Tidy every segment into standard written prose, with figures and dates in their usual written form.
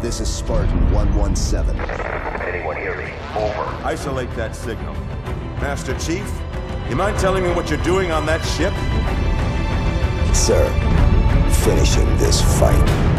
This is Spartan 117. Anyone hear me? Over. Isolate that signal. Master Chief, you mind telling me what you're doing on that ship? Sir, finishing this fight.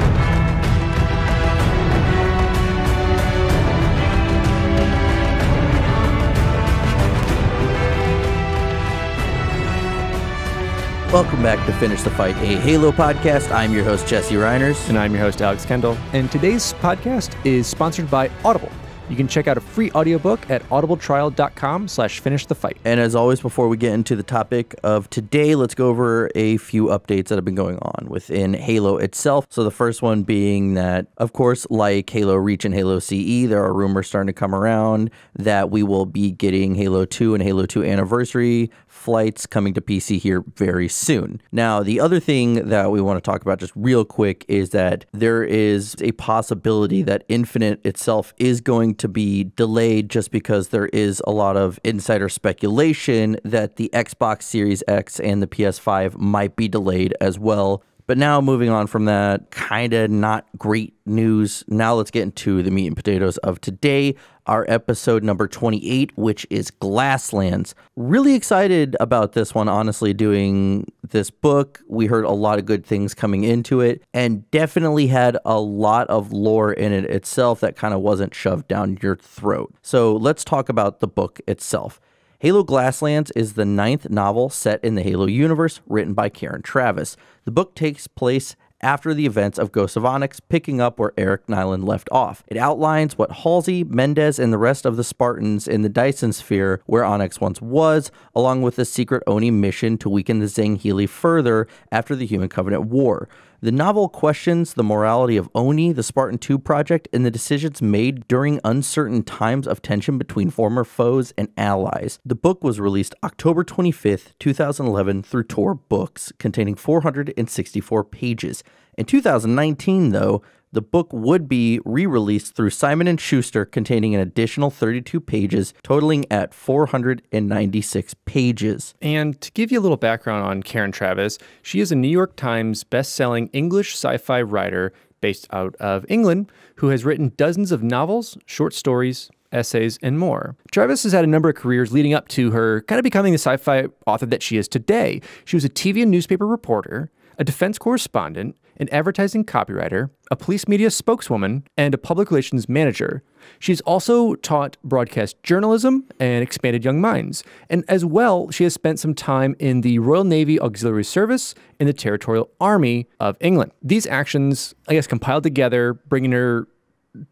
Welcome back to Finish the Fight, a Halo podcast. I'm your host, Jesse Reiners. And I'm your host, Alex Kendall. And today's podcast is sponsored by Audible. You can check out a free audiobook at audibletrial.com/finishthefight. And as always, before we get into the topic of today, let's go over a few updates that have been going on within Halo itself. So the first one being that, of course, like Halo Reach and Halo CE, there are rumors starting to come around that we will be getting Halo 2 and Halo 2 Anniversary flights coming to PC here very soon. Now, the other thing that we want to talk about just real quick is that there is a possibility that Infinite itself is going to be delayed just because there is a lot of insider speculation that the Xbox Series X and the PS5 might be delayed as well. But now moving on from that, kind of not great news. Now let's get into the meat and potatoes of today, our episode number 28, which is Glasslands. Really excited about this one, honestly, doing this book. We heard a lot of good things coming into it and definitely had a lot of lore in it itself that kind of wasn't shoved down your throat. So let's talk about the book itself. Halo Glasslands is the 9th novel set in the Halo universe, written by Karen Traviss. The book takes place after the events of Ghosts of Onyx, picking up where Eric Nyland left off. It outlines what Halsey, Mendez, and the rest of the Spartans in the Dyson sphere, where Onyx once was, along with the secret Oni mission to weaken the Sangheili further after the Human Covenant War. The novel questions the morality of Oni, the Spartan 2 project, and the decisions made during uncertain times of tension between former foes and allies. The book was released October 25th, 2011 through Tor Books, containing 464 pages. In 2019, though, the book would be re-released through Simon & Schuster, containing an additional 32 pages, totaling at 496 pages. And to give you a little background on Karen Traviss, she is a New York Times best-selling English sci-fi writer based out of England who has written dozens of novels, short stories, essays, and more. Traviss has had a number of careers leading up to her kind of becoming the sci-fi author that she is today. She was a TV and newspaper reporter, a defense correspondent, an advertising copywriter, a police media spokeswoman, and a public relations manager. She's also taught broadcast journalism and expanded young minds. And as well, she has spent some time in the Royal Navy Auxiliary Service and the Territorial Army of England. These actions, I guess, compiled together, bringing her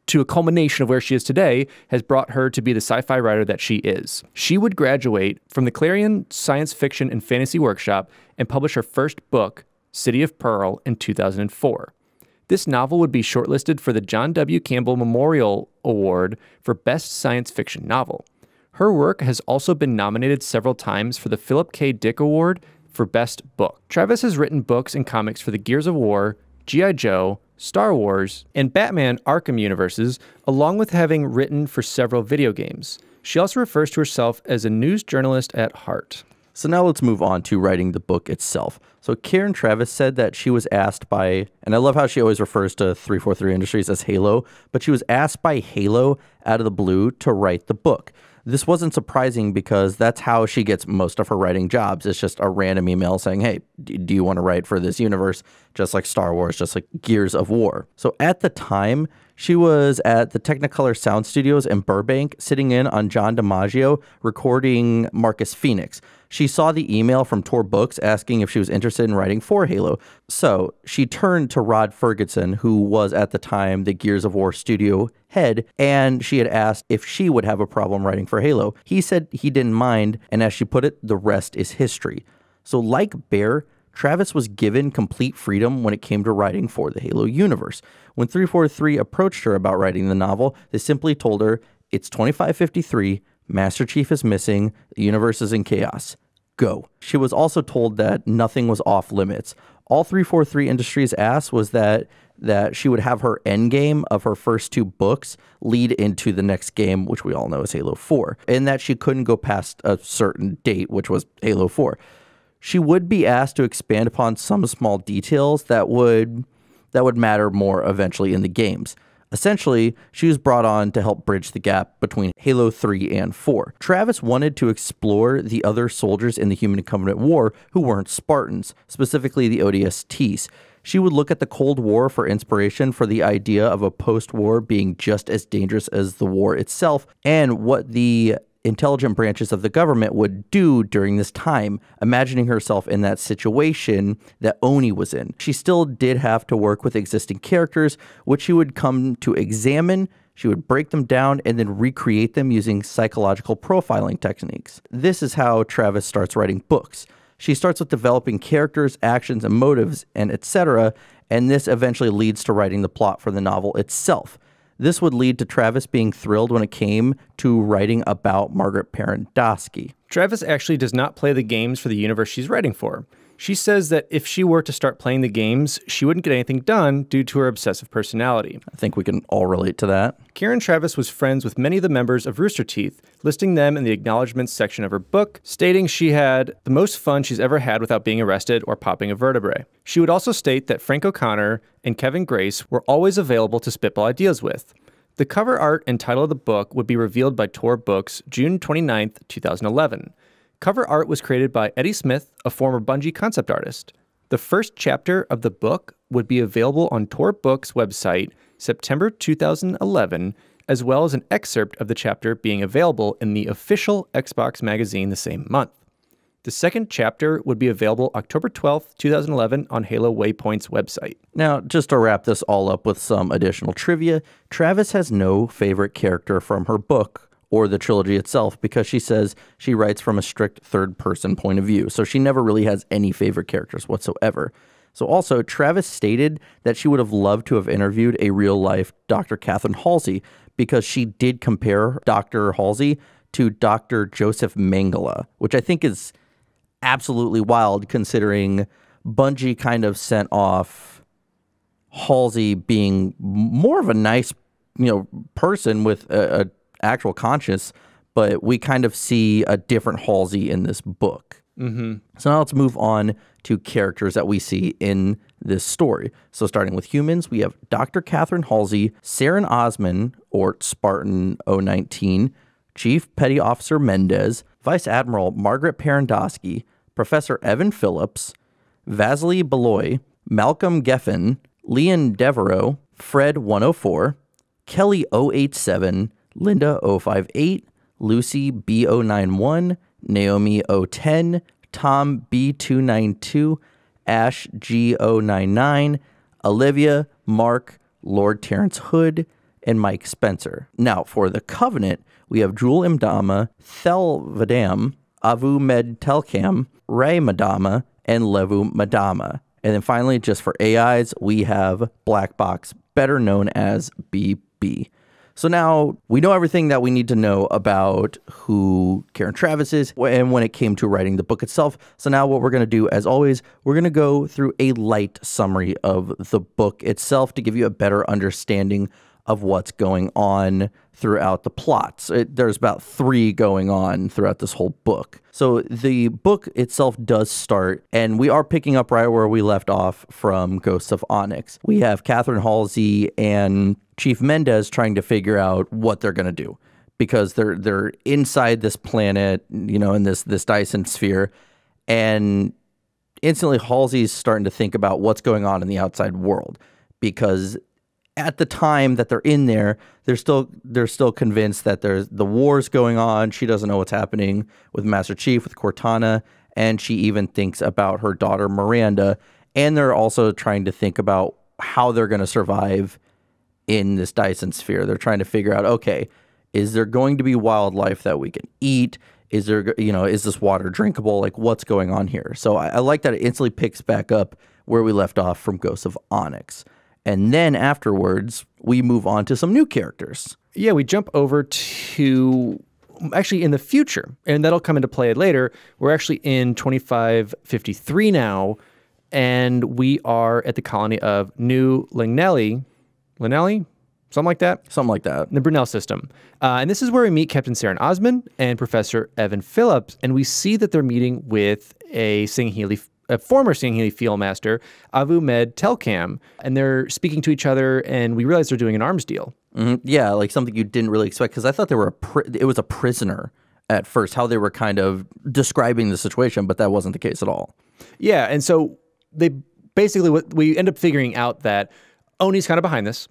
to a culmination of where she is today, has brought her to be the sci-fi writer that she is. She would graduate from the Clarion Science Fiction and Fantasy Workshop and publish her first book, City of Pearl, in 2004. This novel would be shortlisted for the John W. Campbell Memorial Award for Best Science Fiction Novel. Her work has also been nominated several times for the Philip K. Dick Award for Best Book. Traviss has written books and comics for the Gears of War, G.I. Joe, Star Wars, and Batman Arkham universes, along with having written for several video games. She also refers to herself as a news journalist at heart. So now let's move on to writing the book itself. So Karen Traviss said that she was asked by, and I love how she always refers to 343 Industries as Halo, but she was asked by Halo out of the blue to write the book. This wasn't surprising because that's how she gets most of her writing jobs. It's just a random email saying, hey, do you want to write for this universe? Just like Star Wars, just like Gears of War. So at the time, she was at the Technicolor Sound Studios in Burbank, sitting in on John DiMaggio, recording Marcus Phoenix. She saw the email from Tor Books asking if she was interested in writing for Halo. So she turned to Rod Ferguson, who was at the time the Gears of War studio head, and she had asked if she would have a problem writing for Halo. He said he didn't mind, and as she put it, the rest is history. So like Bear, Traviss was given complete freedom when it came to writing for the Halo universe. When 343 approached her about writing the novel, they simply told her, it's 2553, Master Chief is missing, the universe is in chaos. Go. She was also told that nothing was off limits. All 343 Industries asked was that she would have her end game of her first two books lead into the next game, which we all know is Halo 4, and that she couldn't go past a certain date, which was Halo 4. She would be asked to expand upon some small details that would matter more eventually in the games. Essentially, she was brought on to help bridge the gap between Halo 3 and 4. Travis wanted to explore the other soldiers in the Human Covenant War who weren't Spartans, specifically the ODSTs. She would look at the Cold War for inspiration for the idea of a post-war being just as dangerous as the war itself, and what the intelligent branches of the government would do during this time, imagining herself in that situation that Oni was in. She still did have to work with existing characters, which she would come to examine. She would break them down and then recreate them using psychological profiling techniques. This is how Travis starts writing books. She starts with developing characters, actions, and motives, and etc., and this eventually leads to writing the plot for the novel itself. This would lead to Travis being thrilled when it came to writing about Margaret Parandowski. Travis actually does not play the games for the universe she's writing for. She says that if she were to start playing the games, she wouldn't get anything done due to her obsessive personality. I think we can all relate to that. Karen Travis was friends with many of the members of Rooster Teeth, listing them in the acknowledgments section of her book, stating she had the most fun she's ever had without being arrested or popping a vertebrae. She would also state that Frank O'Connor and Kevin Grace were always available to spitball ideas with. The cover art and title of the book would be revealed by Tor Books June 29th, 2011. Cover art was created by Eddie Smith, a former Bungie concept artist. The first chapter of the book would be available on Tor Books' website September 2011, as well as an excerpt of the chapter being available in the official Xbox magazine the same month. The second chapter would be available October 12th, 2011 on Halo Waypoint's website. Now, just to wrap this all up with some additional trivia, Travis has no favorite character from her book or the trilogy itself because she says she writes from a strict third-person point of view, so she never really has any favorite characters whatsoever. So also, Travis stated that she would have loved to have interviewed a real-life Dr. Catherine Halsey because she did compare Dr. Halsey to Dr. Joseph Mengele, which I think is absolutely wild considering Bungie kind of sent off Halsey being more of a nice, person with a actual conscience, but we kind of see a different Halsey in this book. Mm-hmm. So now let's move on to characters that we see in this story. So starting with humans, we have Dr. Catherine Halsey, Saren Osman, or Spartan 019, Chief Petty Officer Mendez, Vice Admiral Margaret Parandowski, Professor Evan Phillips, Vasily Beloy, Malcolm Geffen, Leon Devereaux, Fred 104, Kelly 087, Linda 058, Lucy B091, Naomi 010, Tom B292, Ash G099, Olivia, Mark, Lord Terrence Hood, and Mike Spencer. Now, for the Covenant, we have Jul Imdama, Thel Vadam, Avu Med Telkam, Ray Madama, and Levu Madama. And then finally, just for AIs, we have Black Box, better known as BB. So now we know everything that we need to know about who Karen Travis is and when it came to writing the book itself. So now what we're going to do, as always, we're going to go through a light summary of the book itself to give you a better understanding of what's going on throughout the plots. There's about 3 going on throughout this whole book. So the book itself does start, and we are picking up right where we left off from Ghosts of Onyx. We have Catherine Halsey and Chief Mendez trying to figure out what they're going to do because they're inside this planet, in this Dyson sphere, and instantly Halsey's starting to think about what's going on in the outside world because at the time that they're in there, they're still convinced that there's the war's going on. She doesn't know what's happening with Master Chief, with Cortana, and she even thinks about her daughter Miranda. And they're also trying to think about how they're going to survive in this Dyson sphere. They're trying to figure out, okay, is there going to be wildlife that we can eat? Is there, is this water drinkable? Like, what's going on here? So I like that it instantly picks back up where we left off from Ghosts of Onyx. And then afterwards, we move on to some new characters. Yeah, we jump over to actually in the future, and that'll come into play later. We're actually in 2553 now, and we are at the colony of New Lignelli. Lignelli? Something like that? Something like that. The Brunel system. And this is where we meet Captain Saren Osman and Professor Evan Phillips, and we see that they're meeting with a Sangheili a former Sangheili field master, Avu Med Telcam, and they're speaking to each other, and we realize they're doing an arms deal. Yeah, like something you didn't really expect, because I thought they were it was a prisoner at first, how they were kind of describing the situation, but that wasn't the case at all. Yeah, and so they basically, we end up figuring out that Oni's kind of behind this,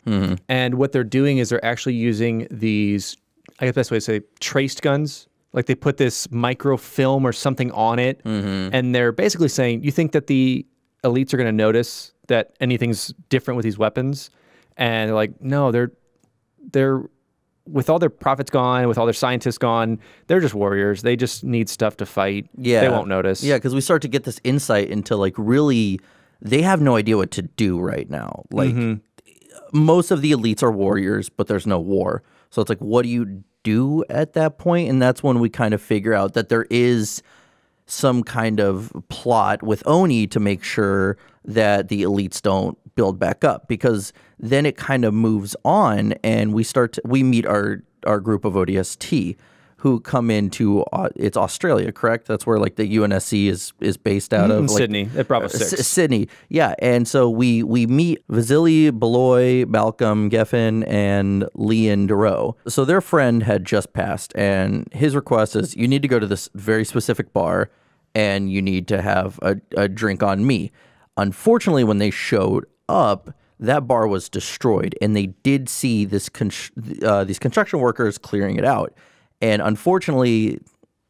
and what they're doing is they're actually using these, I guess the best way to say, traced guns. Like they put this microfilm or something on it, and they're basically saying, you think that the elites are going to notice that anything's different with these weapons? And they're like, no, they're with all their prophets gone, with all their scientists gone, they're just warriors. They just need stuff to fight. Yeah. They won't notice. Yeah, because we start to get this insight into, like, really, they have no idea what to do right now. Like, most of the elites are warriors, but there's no war. So it's like, what do you do at that point? And that's when we kind of figure out that there is some kind of plot with Oni to make sure that the elites don't build back up, because then it kind of moves on, and we meet our group of ODST who come into it's Australia, correct? That's where like the UNSC is based out of, like, Sydney at Bravo 6. Sydney, yeah. And so we meet Vasily, Beloy, Malcolm, Geffen, and Leon Duro. So their friend had just passed, and his request is, you need to go to this very specific bar, and you need to have a drink on me. Unfortunately, when they showed up, that bar was destroyed, and they did see these construction workers clearing it out. And unfortunately,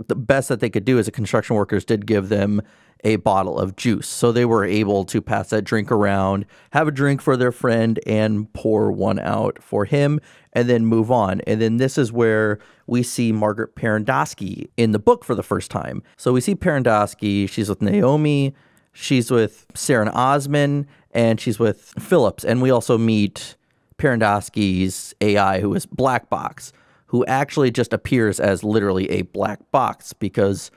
the best that they could do as a construction workers did give them a bottle of juice. So they were able to pass that drink around, have a drink for their friend, and pour one out for him, and then move on. And then this is where we see Margaret Parandowski in the book for the first time. So we see Parandowski, she's with Naomi, she's with Saren Osman, and she's with Phillips. And we also meet Parandowski's AI, who is Black Box, who actually just appears as literally a black box, because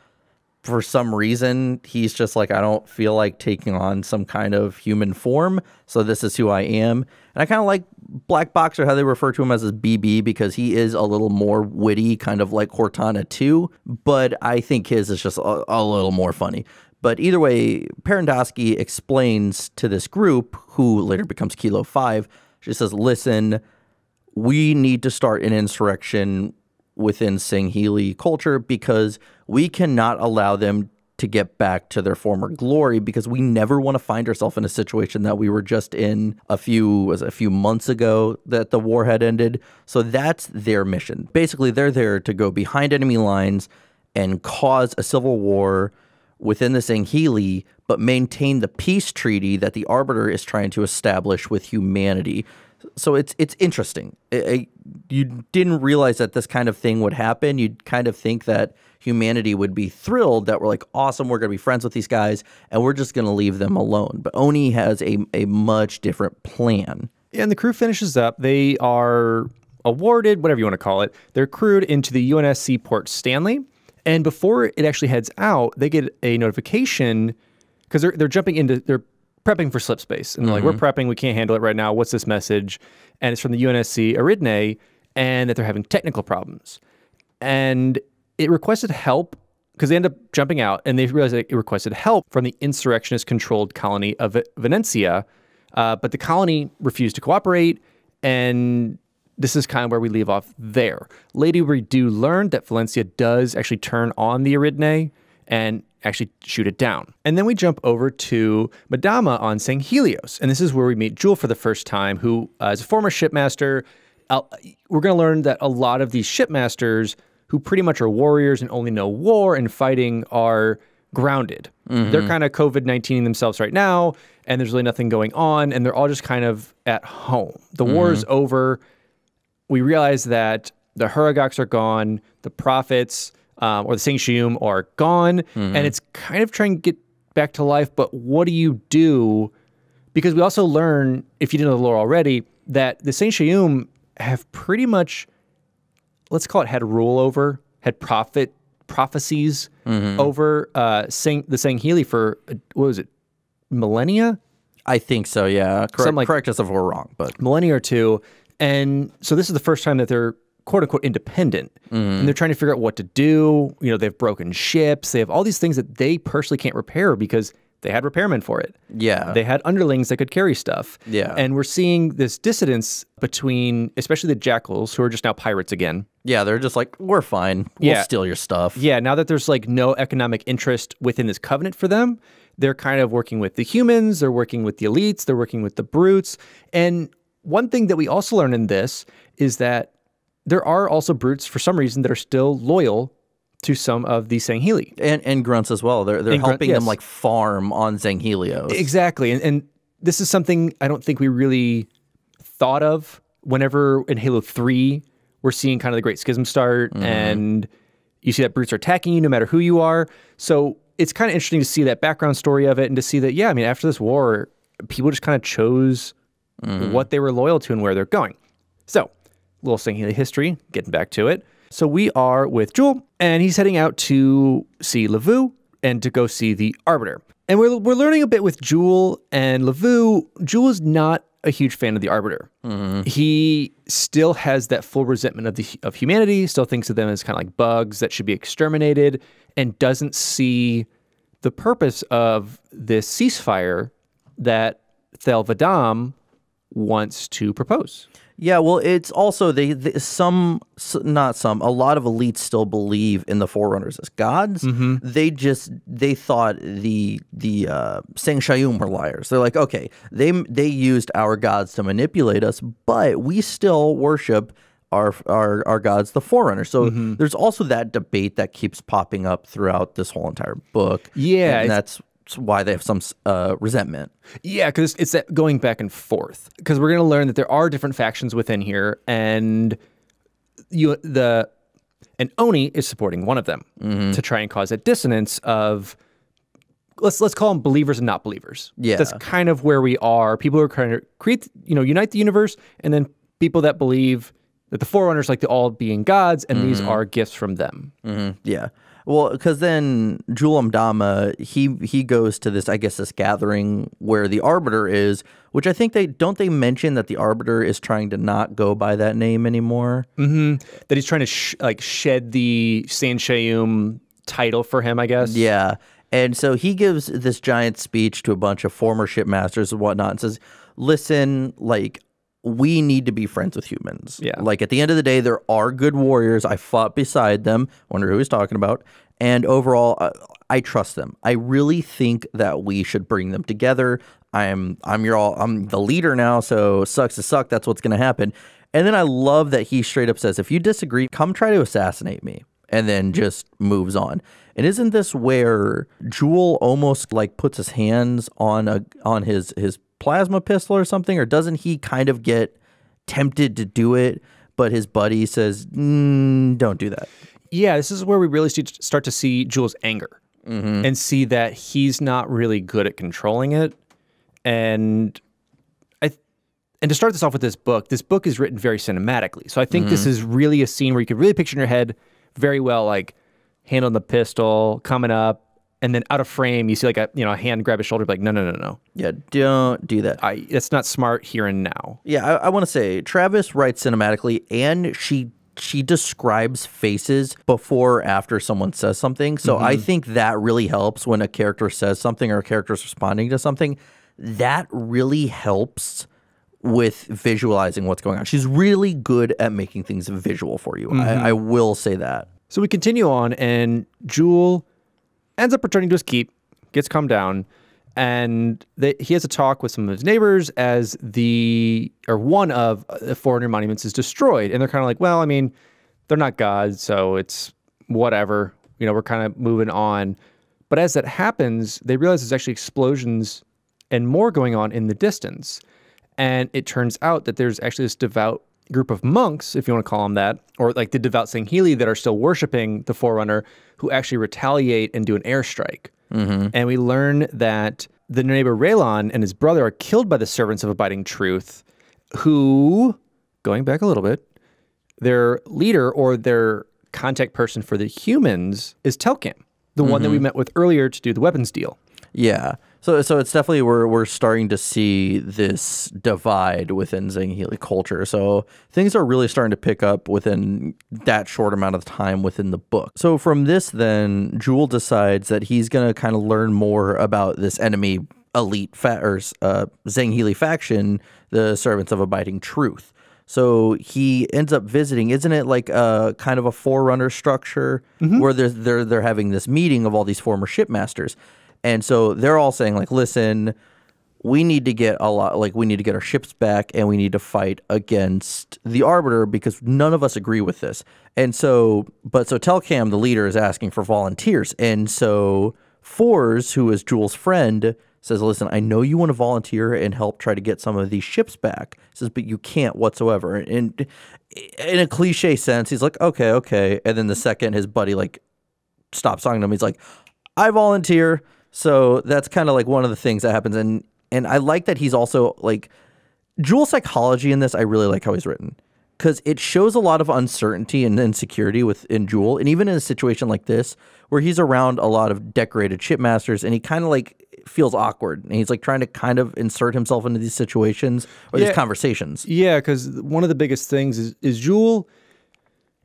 for some reason he's just like, I don't feel like taking on some kind of human form, so this is who I am. And I kind of like Black Box, or how they refer to him as his BB, because he is a little more witty, kind of like Cortana too, but I think his is just a little more funny. But either way, Parandowski explains to this group, who later becomes Kilo 5, she says, listen, we need to start an insurrection within Sangheili culture, because we cannot allow them to get back to their former glory, because we never want to find ourselves in a situation that we were just in a few months ago that the war had ended. So that's their mission. Basically, they're there to go behind enemy lines and cause a civil war within the Sangheili, but maintain the peace treaty that the Arbiter is trying to establish with humanity. So it's interesting. You didn't realize that this kind of thing would happen. You'd kind of think that humanity would be thrilled that we're like, awesome, we're going to be friends with these guys, and we're just going to leave them alone. But Oni has a much different plan. And the crew finishes up. They are awarded, whatever you want to call it, they're crewed into the UNSC Port Stanley. And before it actually heads out, they get a notification, because they're jumping into, they're prepping for slip space. And they're like, we're prepping, we can't handle it right now. What's this message? And it's from the UNSC Eridne, and that they're having technical problems. And it requested help, because they end up jumping out, and they realize that it requested help from the insurrectionist-controlled colony of Venencia. But the colony refused to cooperate, and this is kind of where we leave off there. Later, we do learn that Valencia does actually turn on the Eridne and actually shoot it down. And then we jump over to Madama on Sanghelios. And this is where we meet Jewel for the first time, who is a former shipmaster. We're going to learn that a lot of these shipmasters, who pretty much are warriors and only know war and fighting, are grounded. They're kind of COVID-19ing themselves right now, and there's really nothing going on, and they're all just kind of at home. The war is over. We realize that the Huragoks are gone, the prophets or the Sangheili are gone, and it's kind of trying to get back to life, but what do you do? Because we also learn, if you didn't know the lore already, that the Sangheili have pretty much, let's call it, had prophecies over the Sangheili for, what was it, millennia? I think so, yeah. Correct us if we're wrong, but millennia or two. And so this is the first time that they're quote unquote independent, and they're trying to figure out what to do. You know, they've broken ships. They have all these things that they personally can't repair because They had repairmen for it. Yeah. They had underlings that could carry stuff. Yeah. And we're seeing this dissidence between, especially the jackals, who are just now pirates again. Yeah, they're just like, we're fine. We'll steal your stuff. Yeah, now that there's like no economic interest within this covenant for them, they're kind of working with the humans, they're working with the elites, they're working with the brutes. And one thing that we also learn in this is that there are also brutes, for some reason, that are still loyal to some of the Sangheili. And grunts as well. They're helping them like farm on Zanghelios. Exactly. And this is something I don't think we really thought of whenever in Halo 3 we're seeing kind of the Great Schism start and you see that brutes are attacking you no matter who you are. So it's kind of interesting to see that background story of it and to see that, yeah, I mean, after this war, people just kind of chose what they were loyal to and where they're going. So, little Sangheili history, getting back to it. So we are with Jewel, and he's heading out to see Lavu and to go see the Arbiter. And we're learning a bit with Jewel and Lavu. Jewel is not a huge fan of the Arbiter. He still has that full resentment of humanity, still thinks of them as kind of like bugs that should be exterminated, and doesn't see the purpose of this ceasefire that Thel Vadam wants to propose. Yeah, well, it's also a lot of elites still believe in the Forerunners as gods. They thought the Sangshayum were liars. They're like, okay, they used our gods to manipulate us, but we still worship our gods, the Forerunners. So there's also that debate that keeps popping up throughout this whole entire book. Yeah, and that's why they have some resentment. Yeah, because it's that going back and forth. Because we're going to learn that there are different factions within here, and Oni is supporting one of them to try and cause that dissonance of let's call them believers and not believers. Yeah, that's kind of where we are. People who are trying to create, unite the universe, and then people that believe that the Forerunners like the all-being gods, and these are gifts from them. Yeah. Well, because then Jul 'Mdama, he goes to this, I guess, this gathering where the Arbiter is, which I think they mention that the Arbiter is trying to not go by that name anymore. That he's trying to shed the Sangshayum title for him, I guess. Yeah. And so he gives this giant speech to a bunch of former shipmasters and whatnot and says, listen, like, we need to be friends with humans. Yeah. Like, at the end of the day, there are good warriors. I fought beside them. Wonder who he's talking about. And overall, I trust them. I really think that we should bring them together. I'm the leader now, so sucks to suck. That's what's going to happen. And then I love that he straight up says, if you disagree, come try to assassinate me. And then just moves on. And isn't this where Jewel almost like puts his hands on his plasma pistol or something, or doesn't he kind of get tempted to do it, but his buddy says, don't do that? Yeah, this is where we really start to see Jewel's anger and see that he's not really good at controlling it. And to start this off with this book is written very cinematically. So I think this is really a scene where you could really picture in your head very well, like handling the pistol, coming up, and then out of frame, you see like a hand grab his shoulder, be like, no. Yeah, don't do that. That's not smart here and now. Yeah, I want to say Travis writes cinematically, and she describes faces before or after someone says something. So I think that really helps when a character says something or a character is responding to something. That really helps with visualizing what's going on. She's really good at making things visual for you. I will say that. So we continue on, and Jewel ends up returning to his keep, gets calmed down, and he has a talk with some of his neighbors as one of the 400 monuments is destroyed. And they're kind of like, well, I mean, they're not gods, so it's whatever. We're kind of moving on. But as that happens, they realize there's actually explosions and more going on in the distance. And it turns out that there's actually this devout group of monks, if you want to call them that, or like the devout Sangheili that are still worshiping the Forerunner, who actually retaliate and do an airstrike. And we learn that the neighbor Raylon and his brother are killed by the servants of Abiding Truth, who, going back a little bit, their leader or their contact person for the humans is Telcam, the one that we met with earlier to do the weapons deal. Yeah. So it's definitely we're starting to see this divide within Sangheili culture. So things are really starting to pick up within that short amount of time within the book. So from this, then Jewel decides that he's gonna kind of learn more about this enemy elite Sangheili faction, the Servants of Abiding Truth. So he ends up visiting. Isn't it like a kind of a forerunner structure where they're having this meeting of all these former shipmasters? And so they're all saying, like, listen, we need to get we need to get our ships back, and we need to fight against the Arbiter because none of us agree with this. And so Telcam, the leader, is asking for volunteers. And so Fours, who is Jewel's friend, says, listen, I know you want to volunteer and help try to get some of these ships back. He says, but you can't whatsoever. And in a cliche sense, he's like, okay. And then the second his buddy, like, stops talking to him, he's like, I volunteer. So that's kind of like one of the things that happens. And I like that he's also like Jewel psychology in this. I really like how he's written because it shows a lot of uncertainty and insecurity within Jewel. And even in a situation like this where he's around a lot of decorated shipmasters and he kind of like feels awkward and he's like trying to kind of insert himself into these situations or these conversations. Yeah, because one of the biggest things is Jewel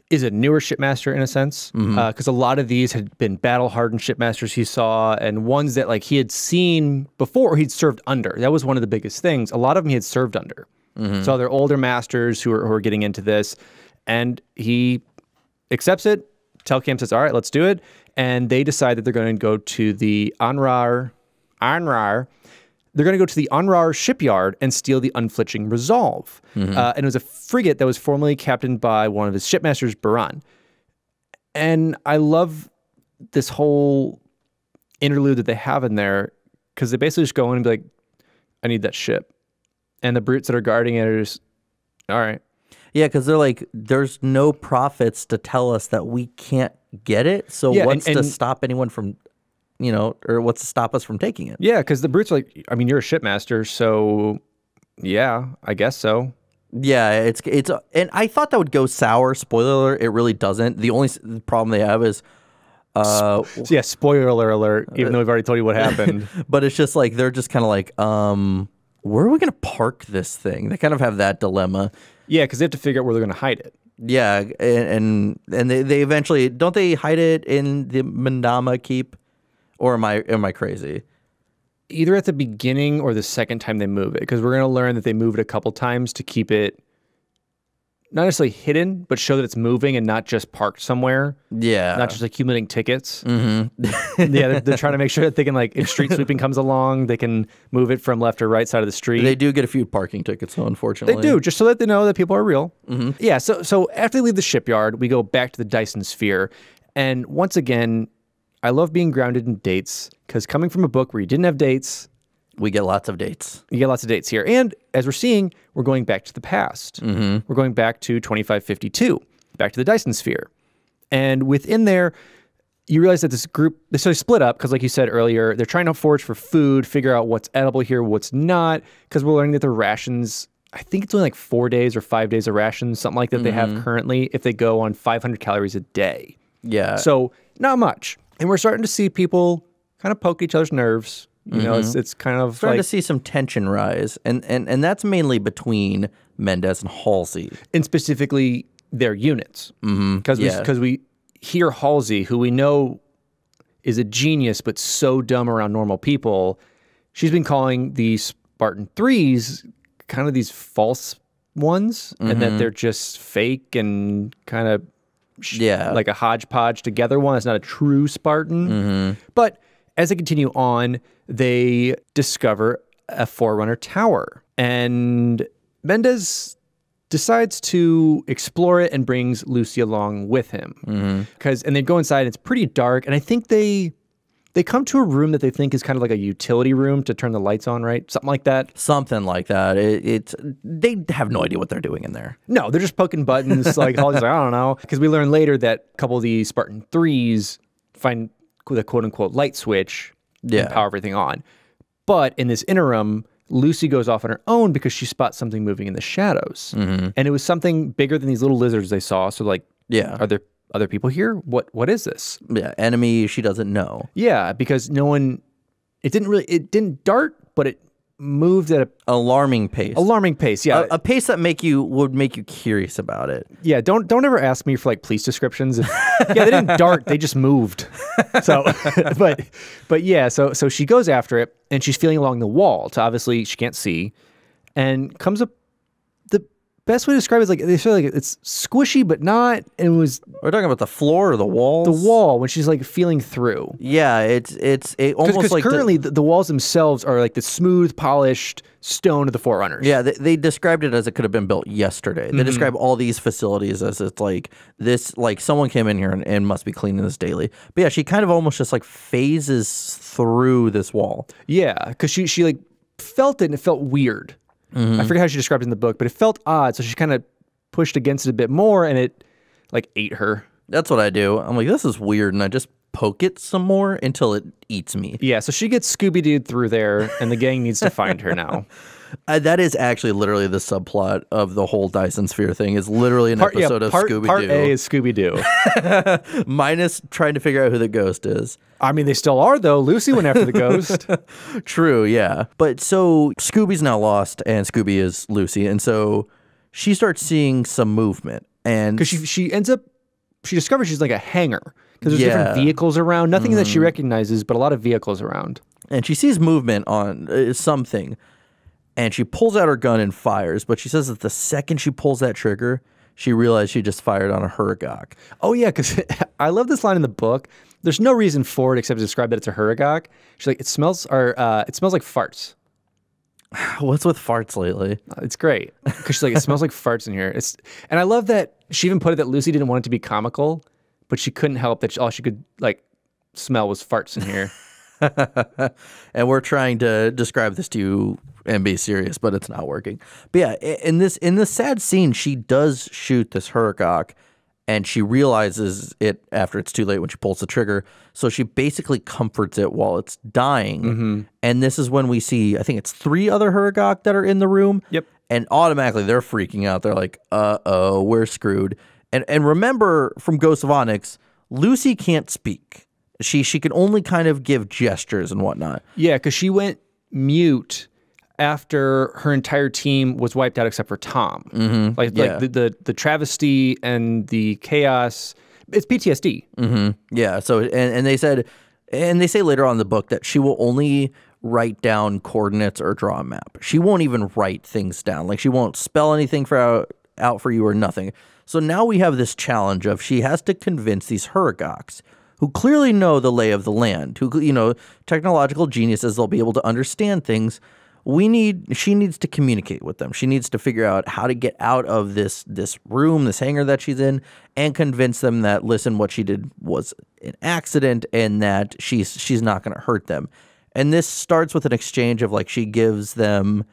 is a newer shipmaster in a sense, because a lot of these had been battle-hardened shipmasters he saw and ones that like he had seen before or he'd served under. That was one of the biggest things. A lot of them he had served under. So they're older masters who are getting into this, and he accepts it. Telcam says, all right, let's do it. And they decide that they're going to go to the Anrar. They're going to go to the Anrar shipyard and steal the Unflinching Resolve. And it was a frigate that was formerly captained by one of his shipmasters, Baran. And I love this whole interlude that they have in there because they basically just go in and be like, I need that ship. And the brutes that are guarding it are just, all right. Yeah, because they're like, there's no profits to tell us that we can't get it. So what's to stop anyone from... or what's to stop us from taking it? Yeah, because the brutes are like, I mean, you're a shipmaster, so yeah, I guess so. Yeah, it's and I thought that would go sour. Spoiler alert, it really doesn't. The only problem they have is, yeah, spoiler alert. Even though we've already told you what happened, but it's just like they're just kind of like, where are we gonna park this thing? They kind of have that dilemma. Yeah, because they have to figure out where they're gonna hide it. Yeah, and they eventually don't they hide it in the Mandama Keep. Or am I crazy? Either at the beginning or the second time they move it, because we're going to learn that they move it a couple times to keep it not necessarily hidden, but show that it's moving and not just parked somewhere. Yeah. Not just accumulating tickets. Yeah, they're trying to make sure that they can, like, if street sweeping comes along, they can move it from left or right side of the street. They do get a few parking tickets, though, unfortunately. They do, just so that they know that people are real. Yeah, so after they leave the shipyard, we go back to the Dyson sphere. And once again... I love being grounded in dates because coming from a book where you didn't have dates, we get lots of dates. You get lots of dates here. And as we're seeing, we're going back to the past. We're going back to 2552, back to the Dyson sphere. And within there, you realize that this group, they sort of split up because like you said earlier, they're trying to forage for food, figure out what's edible here, what's not, because we're learning that the rations, I think it's only like 4 days or 5 days of rations, something like that they have currently if they go on 500 calories a day. Yeah. So not much. And we're starting to see people kind of poke each other's nerves. You know, it's kind of starting like... to see some tension rise. And that's mainly between Mendez and Halsey. And specifically their units. Because we hear Halsey, who we know is a genius, but so dumb around normal people. She's been calling these Spartan 3s kind of these false ones. And that they're just fake and kind of... like a hodgepodge together one. It's not a true Spartan. But as they continue on, they discover a Forerunner tower. And Mendez decides to explore it and brings Lucy along with him. And they go inside, and it's pretty dark. And I think they come to a room that they think is kind of like a utility room to turn the lights on, right? Something like that. Something like that. They have no idea what they're doing in there. No, they're just poking buttons. Like Holly's like, I don't know. Because we learn later that a couple of the Spartan 3s find the quote-unquote light switch and power everything on. But in this interim, Lucy goes off on her own because she spots something moving in the shadows. And it was something bigger than these little lizards they saw. So like, are there other people here? What is this? Yeah, enemy she doesn't know. Yeah, because no one it didn't dart, but it moved at an alarming pace. Alarming pace, yeah. A pace that would make you curious about it. Yeah, don't ever ask me for like police descriptions. Yeah, they didn't dart, they just moved. So, but yeah, so she goes after it, and she's feeling along the wall. So obviously she can't see, and comes up. The best way to describe it is like they feel like it's squishy, but not. And it was. We're talking about the floor or the walls. The wall when she's like feeling through. Yeah, it almost like currently the walls themselves are like the smooth, polished stone of the Forerunners. Yeah, they described it as it could have been built yesterday. They describe all these facilities as it's like this, like someone came in here and must be cleaning this daily. But yeah, she kind of almost just like phases through this wall. Yeah, because she like felt it and it felt weird. I forget how she described it in the book, but it felt odd. So she kind of pushed against it a bit more, and it like ate her. That's what I do. I'm like, this is weird, and I just poke it some more until it eats me. Yeah, so she gets Scooby-Dooed through there, and the gang needs to find her now. That is actually literally the subplot of the whole Dyson Sphere thing. Is literally an episode of Scooby-Doo. Part A is Scooby-Doo. Minus trying to figure out who the ghost is. I mean, they still are, though. Lucy went after the ghost. True, yeah. But so Scooby's now lost, and Scooby is Lucy. And so she starts seeing some movement. And because she discovers she's like a hangar. Because there's different vehicles around. Nothing that she recognizes, but a lot of vehicles around. And she sees movement on something. And she pulls out her gun and fires. But she says that the second she pulls that trigger, she realized she just fired on a Huragok. Oh, yeah, because I love this line in the book. There's no reason for it except to describe that it's a Huragok. She's like, it smells like farts. What's with farts lately? It's great. Because she's like, it smells like farts in here. And I love that she even put it that Lucy didn't want it to be comical, but she couldn't help that all she could like smell was farts in here. And we're trying to describe this to you and be serious, but it's not working. But yeah, in this sad scene, she does shoot this Huragok, and she realizes it after it's too late when she pulls the trigger. So she basically comforts it while it's dying. And this is when we see, I think it's 3 other Huragok that are in the room. Yep. And automatically they're freaking out. They're like, uh-oh, we're screwed. And remember from Ghosts of Onyx, Lucy can't speak. She can only kind of give gestures and whatnot. Yeah, because she went mute after her entire team was wiped out except for Tom. Like the travesty and the chaos. It's PTSD. Yeah. So and they said, and they say later on in the book that she will only write down coordinates or draw a map. She won't even write things down. Like she won't spell anything out for you or nothing. So now we have this challenge of she has to convince these Huragoks, who clearly know the lay of the land, who, you know, technological geniuses, they'll be able to understand things. She needs to communicate with them. She needs to figure out how to get out of this room, this hangar that she's in, and convince them that, listen, what she did was an accident and that she's not going to hurt them. And this starts with an exchange of, like, she gives them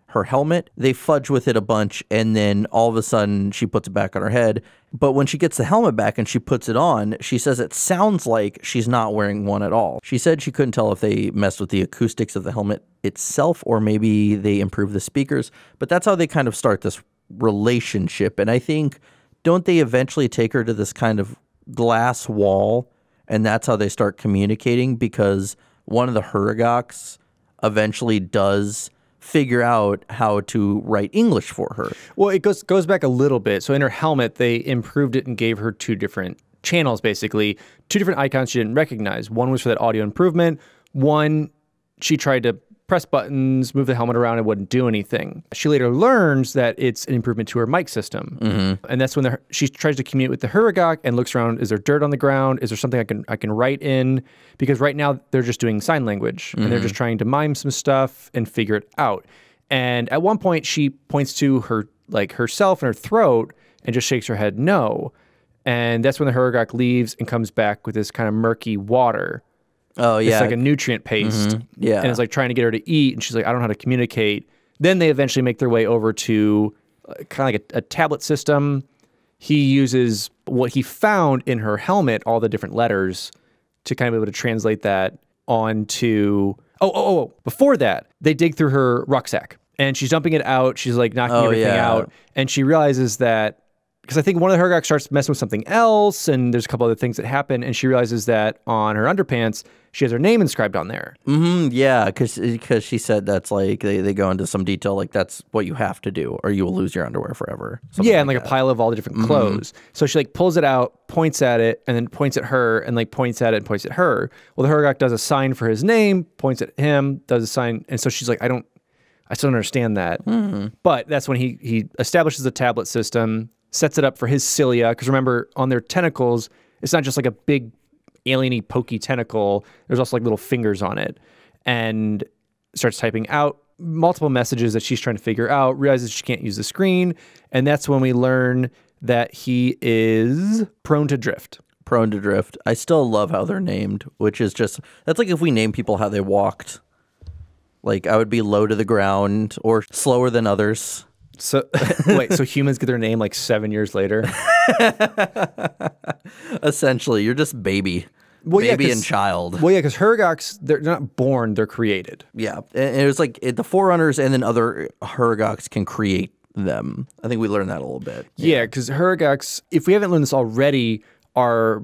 her helmet, they fudge with it a bunch, and then all of a sudden she puts it back on her head. But when she gets the helmet back and she puts it on, she says it sounds like she's not wearing one at all. She said she couldn't tell if they messed with the acoustics of the helmet itself or maybe they improved the speakers, but that's how they kind of start this relationship. And I think, don't they eventually take her to this kind of glass wall, and that's how they start communicating, because one of the Huragoks eventually does figure out how to write English for her. Well, it goes back a little bit. So in her helmet, they improved it and gave her 2 different channels, basically. 2 different icons she didn't recognize. One was for that audio improvement. One, she tried to press buttons, move the helmet around, and wouldn't do anything. She later learns that it's an improvement to her mic system. And that's when she tries to communicate with the Huragok and looks around, is there dirt on the ground? Is there something I can write in? Because right now they're just doing sign language and they're just trying to mime some stuff and figure it out. And at one point she points to her, like herself and her throat and just shakes her head no. And that's when the Huragok leaves and comes back with this kind of murky water. Oh, yeah. It's like a nutrient paste. Yeah. And it's like trying to get her to eat. And she's like, I don't know how to communicate. Then they eventually make their way over to kind of like a tablet system. He uses what he found in her helmet, all the different letters, to kind of be able to translate that onto... Before that, they dig through her rucksack. And she's dumping it out. She's like knocking everything out. And she realizes that... because I think one of the Hergoks starts messing with something else, and there's a couple other things that happen, and she realizes that on her underpants, she has her name inscribed on there. Yeah, because she said that's like, they go into some detail, like that's what you have to do, or you will lose your underwear forever. Yeah, and like a pile of all the different clothes. So she like pulls it out, points at it, and then points at her, and like points at it and points at her. Well, the Hergok does a sign for his name, points at him, does a sign, and so she's like, I still don't understand that. But that's when he establishes a tablet system, sets it up for his cilia, because remember, on their tentacles, it's not just like a big alien-y pokey tentacle, there's also like little fingers on it, and starts typing out multiple messages that she's trying to figure out, realizes she can't use the screen, and that's when we learn that he is prone to drift. Prone to drift. I still love how they're named, which is just, that's like if we name people how they walked. Like, I would be low to the ground or slower than others. So wait, so humans get their name like 7 years later? Essentially, you're just baby. Well, Baby and child. Well, yeah, because Hergoks, they're not born, they're created. Yeah, and it was like the Forerunners and then other Hergoks can create them. I think we learned that a little bit. Yeah, because Hergoks, if we haven't learned this already, are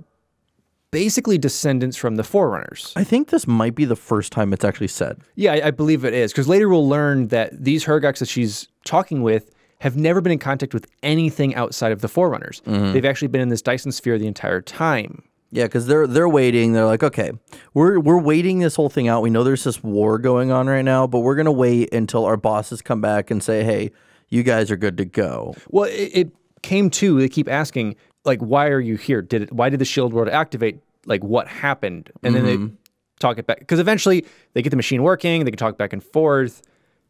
basically descendants from the Forerunners. I think this might be the first time it's actually said. Yeah, I believe it is, because later we'll learn that these Hergoks that she's talking with have never been in contact with anything outside of the Forerunners. They've actually been in this Dyson sphere the entire time. Yeah, because they're waiting. They're like, okay, we're waiting this whole thing out. We know there's this war going on right now, but we're gonna wait until our bosses come back and say, hey, you guys are good to go. Well, it came to, they keep asking, like, why are you here? Why did the shield world activate? Like, what happened? And then they talk it back, because eventually they get the machine working. They can talk back and forth.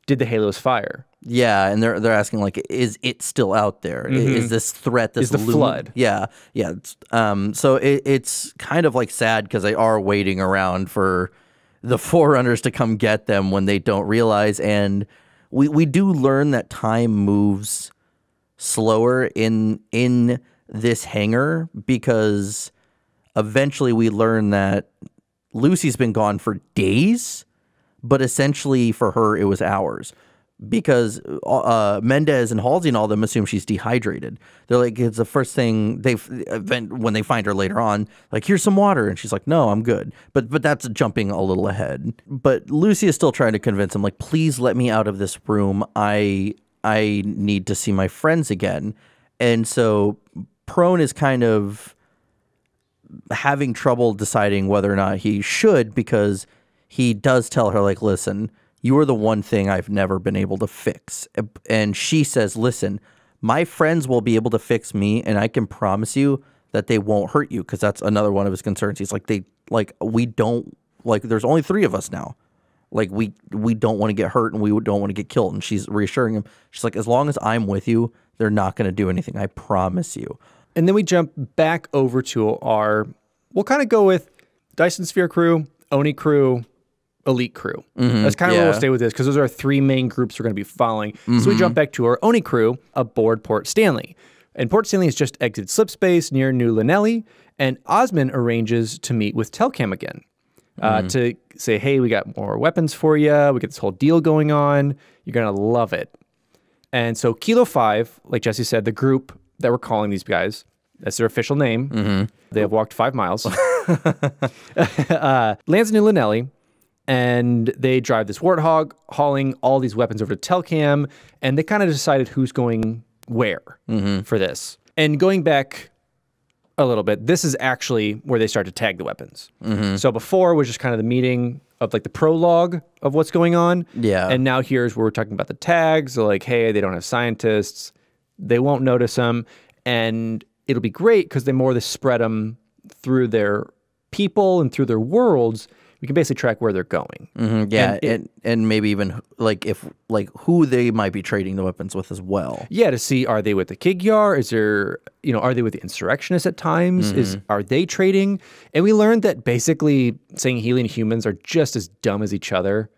Did the halos fire? Yeah, and they're asking, like, is it still out there? Is this threat, this is the flood? Yeah. So it's kind of like sad because they are waiting around for the Forerunners to come get them when they don't realize. And we do learn that time moves slower in this hangar, because eventually we learn that Lucy's been gone for days, but essentially for her it was hours, because Mendez and Halsey and all them assume she's dehydrated. They're like, it's the first thing when they find her later on, like, here's some water, and she's like, no, I'm good. But that's jumping a little ahead. But Lucy is still trying to convince him, like, please let me out of this room. I need to see my friends again. And so Prone is kind of having trouble deciding whether or not he should, because he does tell her, like, listen, you are the one thing I've never been able to fix. And she says, listen, my friends will be able to fix me, and I can promise you that they won't hurt you, because that's another one of his concerns. He's like, we don't, like, there's only 3 of us now. Like, we don't want to get hurt, and we don't want to get killed. And she's reassuring him. She's like, as long as I'm with you, they're not going to do anything. I promise you. And then we jump back over to we'll kind of go with Dyson Sphere crew, Oni crew, Elite crew. That's kind of where we'll stay with this, because those are our 3 main groups we're going to be following. So we jump back to our Oni crew aboard Port Stanley. And Port Stanley has just exited slipspace near New Linelli, and Osmond arranges to meet with Telcam again to say, hey, we got more weapons for you. We got this whole deal going on. You're going to love it. And so Kilo 5, like Jesse said, the group that we're calling these guys, that's their official name. They have walked 5 miles. Lands in New Linelli, and they drive this Warthog, hauling all these weapons over to Telcam, and they kind of decided who's going where for this. And going back a little bit, this is actually where they start to tag the weapons. So before was just kind of the meeting of, like, the prologue of what's going on. Yeah. And now here's where we're talking about the tags. So, like, hey, they don't have scientists. They won't notice them. And it'll be great because the more they spread them through their people and through their worlds, we can basically track where they're going. Yeah, and maybe even, like, if, like, who they might be trading the weapons with as well. Yeah, to see, are they with the Kigyar? Is there, are they with the insurrectionists at times? Are they trading? And we learned that basically Sangheili and humans are just as dumb as each other,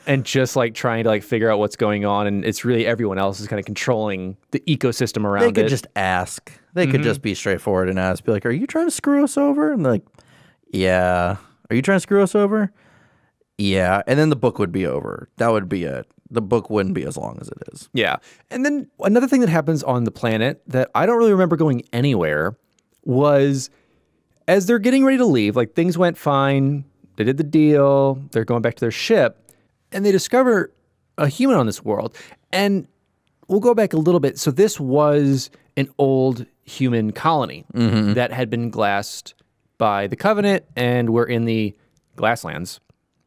and just, like, trying to, like, figure out what's going on. And it's really everyone else is kind of controlling the ecosystem around it. They could just ask. They could just be straightforward and ask, be like, are you trying to screw us over? And they're like, yeah. Are you trying to screw us over? Yeah. And then the book would be over. That would be it. The book wouldn't be as long as it is. Yeah. And then another thing that happens on the planet that I don't really remember going anywhere was as they're getting ready to leave, like things went fine, they did the deal, they're going back to their ship, and they discover a human on this world. And we'll go back a little bit. So this was an old human colony that had been glassed by the Covenant, and we're in the Glasslands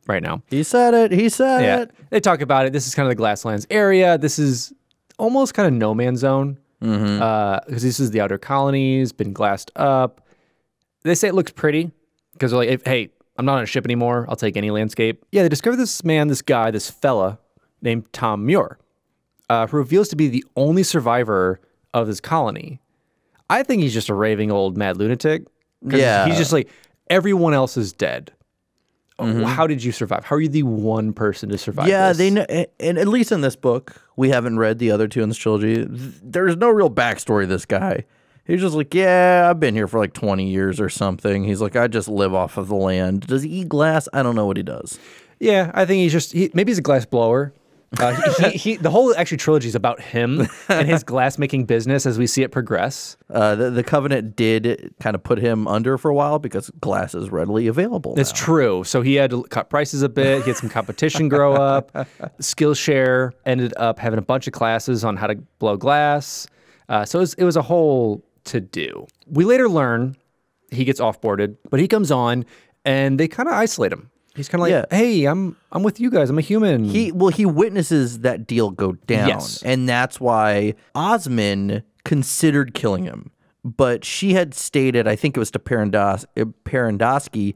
right now. He said it. He said it. They talk about it. This is kind of the Glasslands area. This is almost kind of no man's zone because this is the outer colonies, been glassed up. They say it looks pretty because they're like, hey, I'm not on a ship anymore. I'll take any landscape. Yeah, they discover this man, this guy, this fella named Tom Muir, who reveals to be the only survivor of this colony. I think he's just a raving old mad lunatic. Yeah. He's just like, everyone else is dead. How did you survive? How are you the one person to survive this? They know, and at least in this book, we haven't read the other two in this trilogy. There's no real backstory to this guy. He's just like, yeah, I've been here for like 20 years or something. He's like, I just live off of the land. Does he eat glass? I don't know what he does. Yeah, I think maybe he's a glass blower. The whole actually trilogy is about him and his glass making business as we see it progress. The Covenant did kind of put him under for a while because glass is readily available. That's true. So he had to cut prices a bit. He had some competition grow up. Skillshare ended up having a bunch of classes on how to blow glass. So it was a whole to do. We later learn he gets offboarded, but he comes on and they kind of isolate him. He's kind of like, hey, I'm with you guys. I'm a human. He witnesses that deal go down. Yes. And that's why Osman considered killing him. But she had stated, I think it was to Parandowski,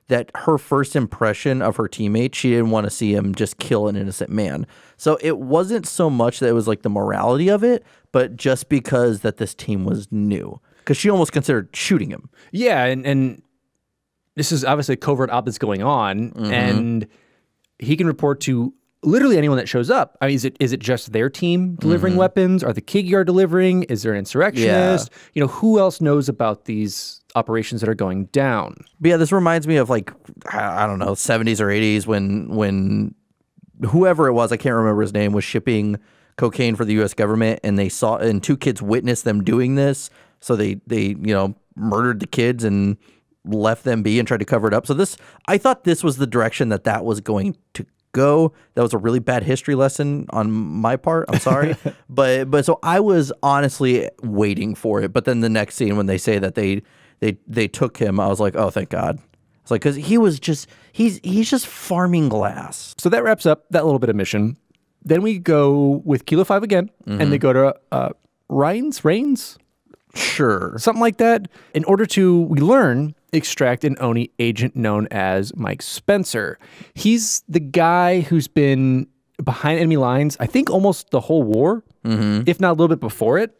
that her first impression of her teammate, she didn't want to see him just kill an innocent man. So it wasn't so much that it was like the morality of it, but just because that this team was new. Because she almost considered shooting him. Yeah, and this is obviously a covert op that's going on, and he can report to literally anyone that shows up. I mean, is it just their team delivering weapons? Are the Kiggyar delivering? Is there an insurrectionist? Yeah. You know, who else knows about these operations that are going down? But yeah, this reminds me of like, I don't know, 70s or 80s when whoever it was, I can't remember his name, was shipping cocaine for the U.S. government, and they saw, and two kids witnessed them doing this, so they murdered the kids and left them be and tried to cover it up. So I thought this was the direction that was going to go. That was a really bad history lesson on my part. I'm sorry. but so I was honestly waiting for it. But then the next scene when they say that they took him, I was like, oh, thank God. It's like, because he's just farming glass. So that wraps up that little bit of mission. Then we go with Kilo 5 again, and they go to Rains? Sure. Something like that. In order to, we learn, extract an Oni agent known as Mike Spencer. He's the guy who's been behind enemy lines, I think almost the whole war, if not a little bit before it.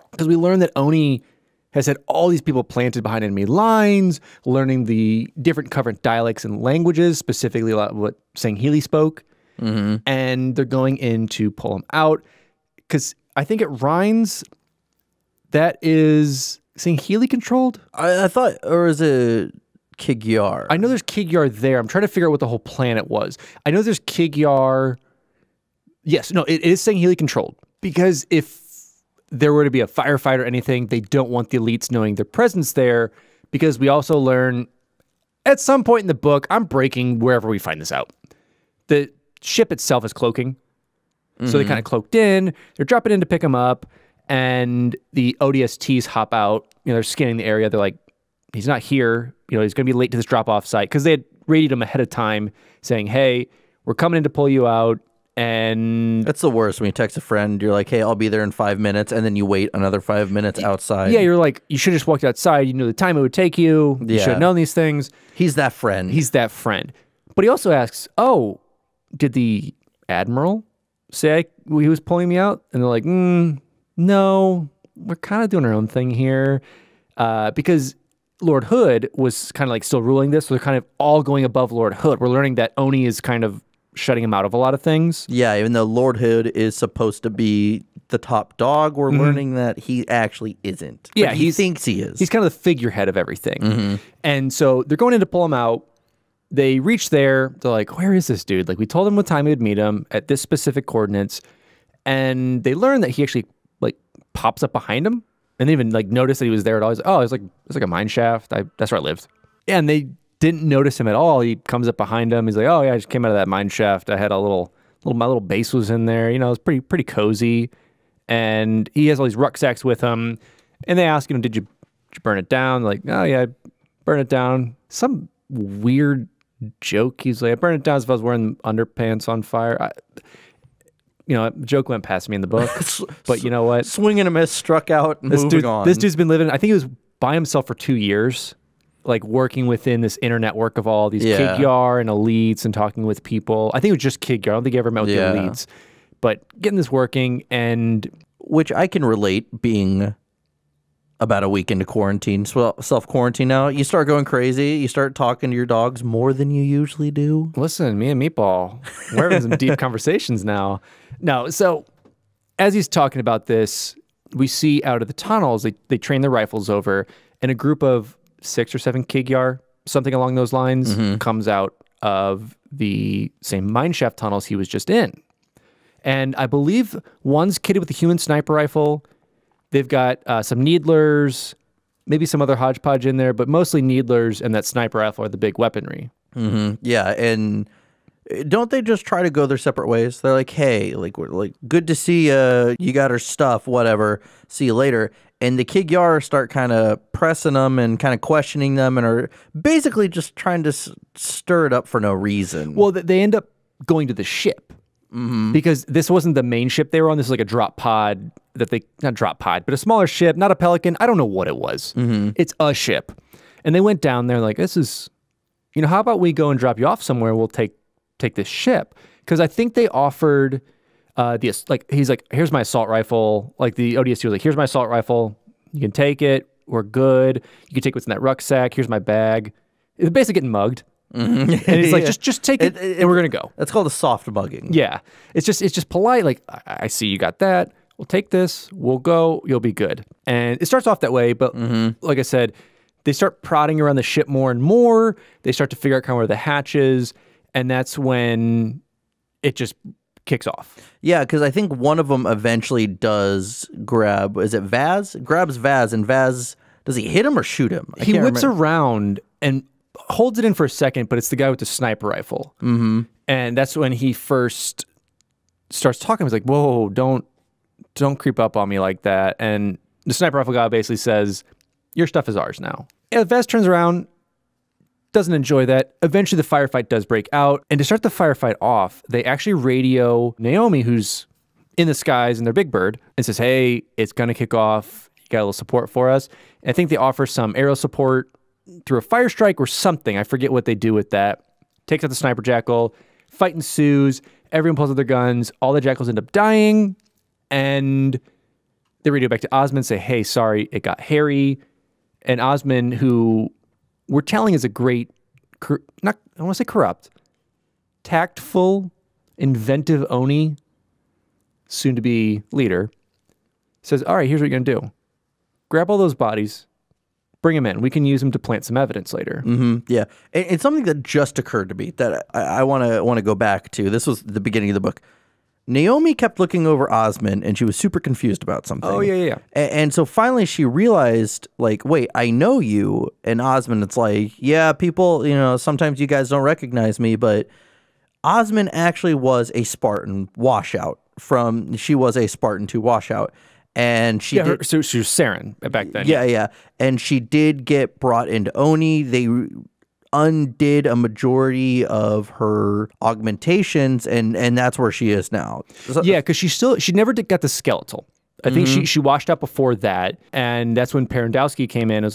Because we learned that Oni has had all these people planted behind enemy lines, learning the different Covenant dialects and languages, specifically a lot of what Sangheili spoke. And they're going in to pull him out. Because I think at Rhines, that is Sangheili controlled? I thought, or is it Kiggyar? I know there's Kiggyar there. I'm trying to figure out what the whole planet was. I know there's Kiggyar. Yes, no, it is Sangheili controlled. Because if there were to be a firefight or anything, they don't want the elites knowing their presence there. Because we also learn at some point in the book, I'm breaking wherever we find this out. The ship itself is cloaking. So they kind of cloaked in. They're dropping in to pick him up. And the ODSTs hop out. You know, they're scanning the area. They're like, he's not here. You know, he's going to be late to this drop-off site. Because they had radioed him ahead of time saying, hey, we're coming in to pull you out. And that's the worst when you text a friend. You're like, hey, I'll be there in 5 minutes. And then you wait another 5 minutes outside. Yeah, you're like, you should have just walked outside. You knew the time it would take you. You should have known these things. He's that friend. He's that friend. But he also asks, oh, did the Admiral say he was pulling me out? And they're like, no, we're kind of doing our own thing here. Because Lord Hood was kind of like still ruling this. So they're kind of all going above Lord Hood. We're learning that Oni is kind of shutting him out of a lot of things. Yeah, even though Lord Hood is supposed to be the top dog, we're learning that he actually isn't. Yeah, he thinks he is. He's kind of the figurehead of everything. And so they're going in to pull him out. they reach there. They're like, where is this dude? Like, we told him what time we would meet him at this specific coordinates. And they learn that he actually, like, pops up behind him. And they even, like, notice that he was there at all. He's like, oh, it's like a mine shaft. That's where I lived. And they didn't notice him at all. He comes up behind him. He's like, oh, yeah, I just came out of that mine shaft. I had my little base was in there. You know, it was pretty cozy. And he has all these rucksacks with him. And they ask him, did you burn it down? Like, oh, yeah, I burned it down. Some weird joke. He's like, I burned it down as if I was wearing underpants on fire. A joke went past me in the book. But you know what? Swing and a miss, struck out, and moving on. This dude's been living, I think he was by himself for 2 years, like working within this inner network of all these Kigyar and elites and talking with people. I think it was just Kigyar. I don't think he ever met with the elites. But getting this working, and which I can relate, being about a week into quarantine, self-quarantine now, you start going crazy. You start talking to your dogs more than you usually do. Listen, me and Meatball, we're having some deep conversations now. No, so as he's talking about this, we see out of the tunnels, they train their rifles over, and a group of 6 or 7 Kigyar, something along those lines, comes out of the same mineshaft tunnels he was just in. And I believe one's kitted with a human sniper rifle. They've got some needlers, maybe some other hodgepodge in there, but mostly needlers and that sniper rifle are the big weaponry. Yeah, and don't they just try to go their separate ways? They're like, hey, we're like, good to see you. You got our stuff, whatever. See you later. And the Kigyar start kind of pressing them and kind of questioning them and are basically just trying to stir it up for no reason. Well, they end up going to the ship. Because this wasn't the main ship they were on. This is like a drop pod not drop pod, but a smaller ship, not a Pelican. I don't know what it was. It's a ship. And they went down there like, this is, how about we go and drop you off somewhere? We'll take this ship. Because I think they offered he's like, here's my assault rifle. Like the ODST was like, here's my assault rifle. You can take it. We're good. You can take what's in that rucksack. Here's my bag. It's basically getting mugged. And it's like, just take it, and we're gonna go. That's called a soft mugging. Yeah, it's just polite. Like, I see you got that. We'll take this. We'll go. You'll be good. And it starts off that way, but like I said, they start prodding around the ship more and more. They start to figure out kind of where the hatch is, and that's when it just kicks off. Yeah, because I think one of them eventually does grab. Is it Vaz? Grabs Vaz, and Vaz, does he hit him or shoot him? He whips around and holds it in for a second, but it's the guy with the sniper rifle. And that's when he first starts talking. He's like, whoa, don't creep up on me like that. And the sniper rifle guy basically says, your stuff is ours now. Yeah, Vaz turns around, doesn't enjoy that. Eventually the firefight does break out. And to start the firefight off, they actually radio Naomi, who's in the skies in their big bird, and says, hey, it's going to kick off. You got a little support for us. And I think they offer some aerial support through a fire strike or something. I forget what they do with that. Takes out the sniper jackal. Fight ensues. Everyone pulls out their guns. All the jackals end up dying. And they radio back to Osmond and say, hey, sorry, it got hairy. And Osmond, who we're telling is a great, I don't want to say corrupt, tactful, inventive Oni, soon to be leader, says, all right, here's what you're going to do. Grab all those bodies. Bring him in. We can use him to plant some evidence later. Yeah. It's something that just occurred to me that I want to go back to. This was the beginning of the book. Naomi kept looking over Osmond, and she was super confused about something. Oh, yeah. And so finally she realized, like, wait, I know you. And Osmond, it's like, yeah, people, sometimes you guys don't recognize me, but Osmond actually was a Spartan washout she was a Spartan 2 washout. And she so she was Saren back then. Yeah. And she did get brought into Oni. They undid a majority of her augmentations, and that's where she is now. Yeah, because she never got the skeletal. I think she washed up before that, and that's when Parangowski came in.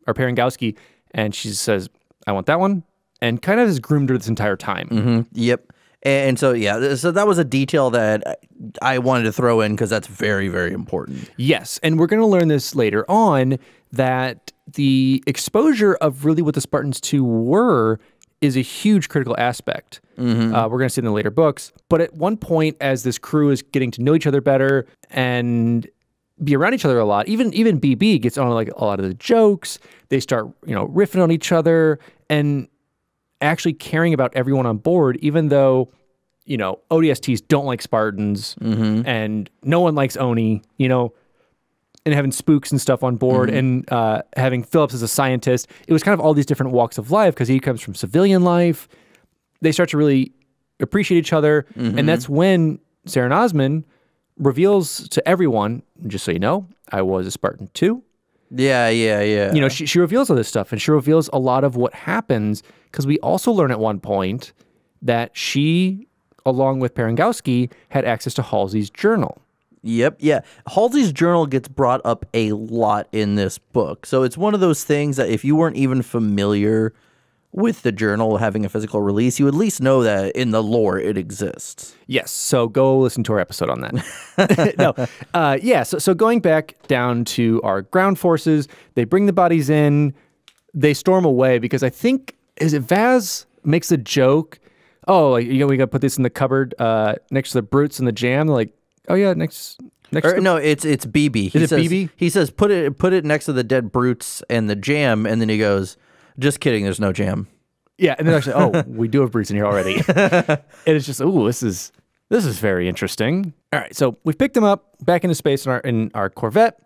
Parangowski, and she says, I want that one, and kind of has groomed her this entire time. Yep. And so, yeah, so that was a detail that I wanted to throw in because that's very, very important. Yes, and we're going to learn this later on, that the exposure of really what the Spartans 2 were is a huge critical aspect. We're going to see in the later books. But at one point, as this crew is getting to know each other better and be around each other a lot, even BB gets on like a lot of the jokes. They start, riffing on each other. And actually caring about everyone on board, even though, you know, ODSTs don't like Spartans and no one likes Oni, you know, and having spooks and stuff on board and having Phillips as a scientist. It was kind of all these different walks of life because he comes from civilian life. They start to really appreciate each other. And that's when Saren Osman reveals to everyone, just so you know, I was a Spartan too. Yeah. You know, she reveals all this stuff, and she reveals a lot of what happens, because we also learn at one point that she, along with Perengowski, had access to Halsey's journal. Yep, yeah. Halsey's journal gets brought up a lot in this book. So it's one of those things that if you weren't even familiar with the journal having a physical release, you at least know that in the lore it exists. Yes, so go listen to our episode on that. Yeah, so going back down to our ground forces, they bring the bodies in, they storm away, because I think, is it Vaz makes a joke, oh, like, you know, we got to put this in the cupboard next to the brutes and the jam. They're like, oh yeah, next to no, it's BB. Is it BB? He says put it next to the dead brutes and the jam, and then he goes, just kidding, there's no jam. Yeah, and then actually, oh, we do have brutes in here already. And it's just, ooh, this is very interesting. All right, so we've picked them up back into space in our Corvette,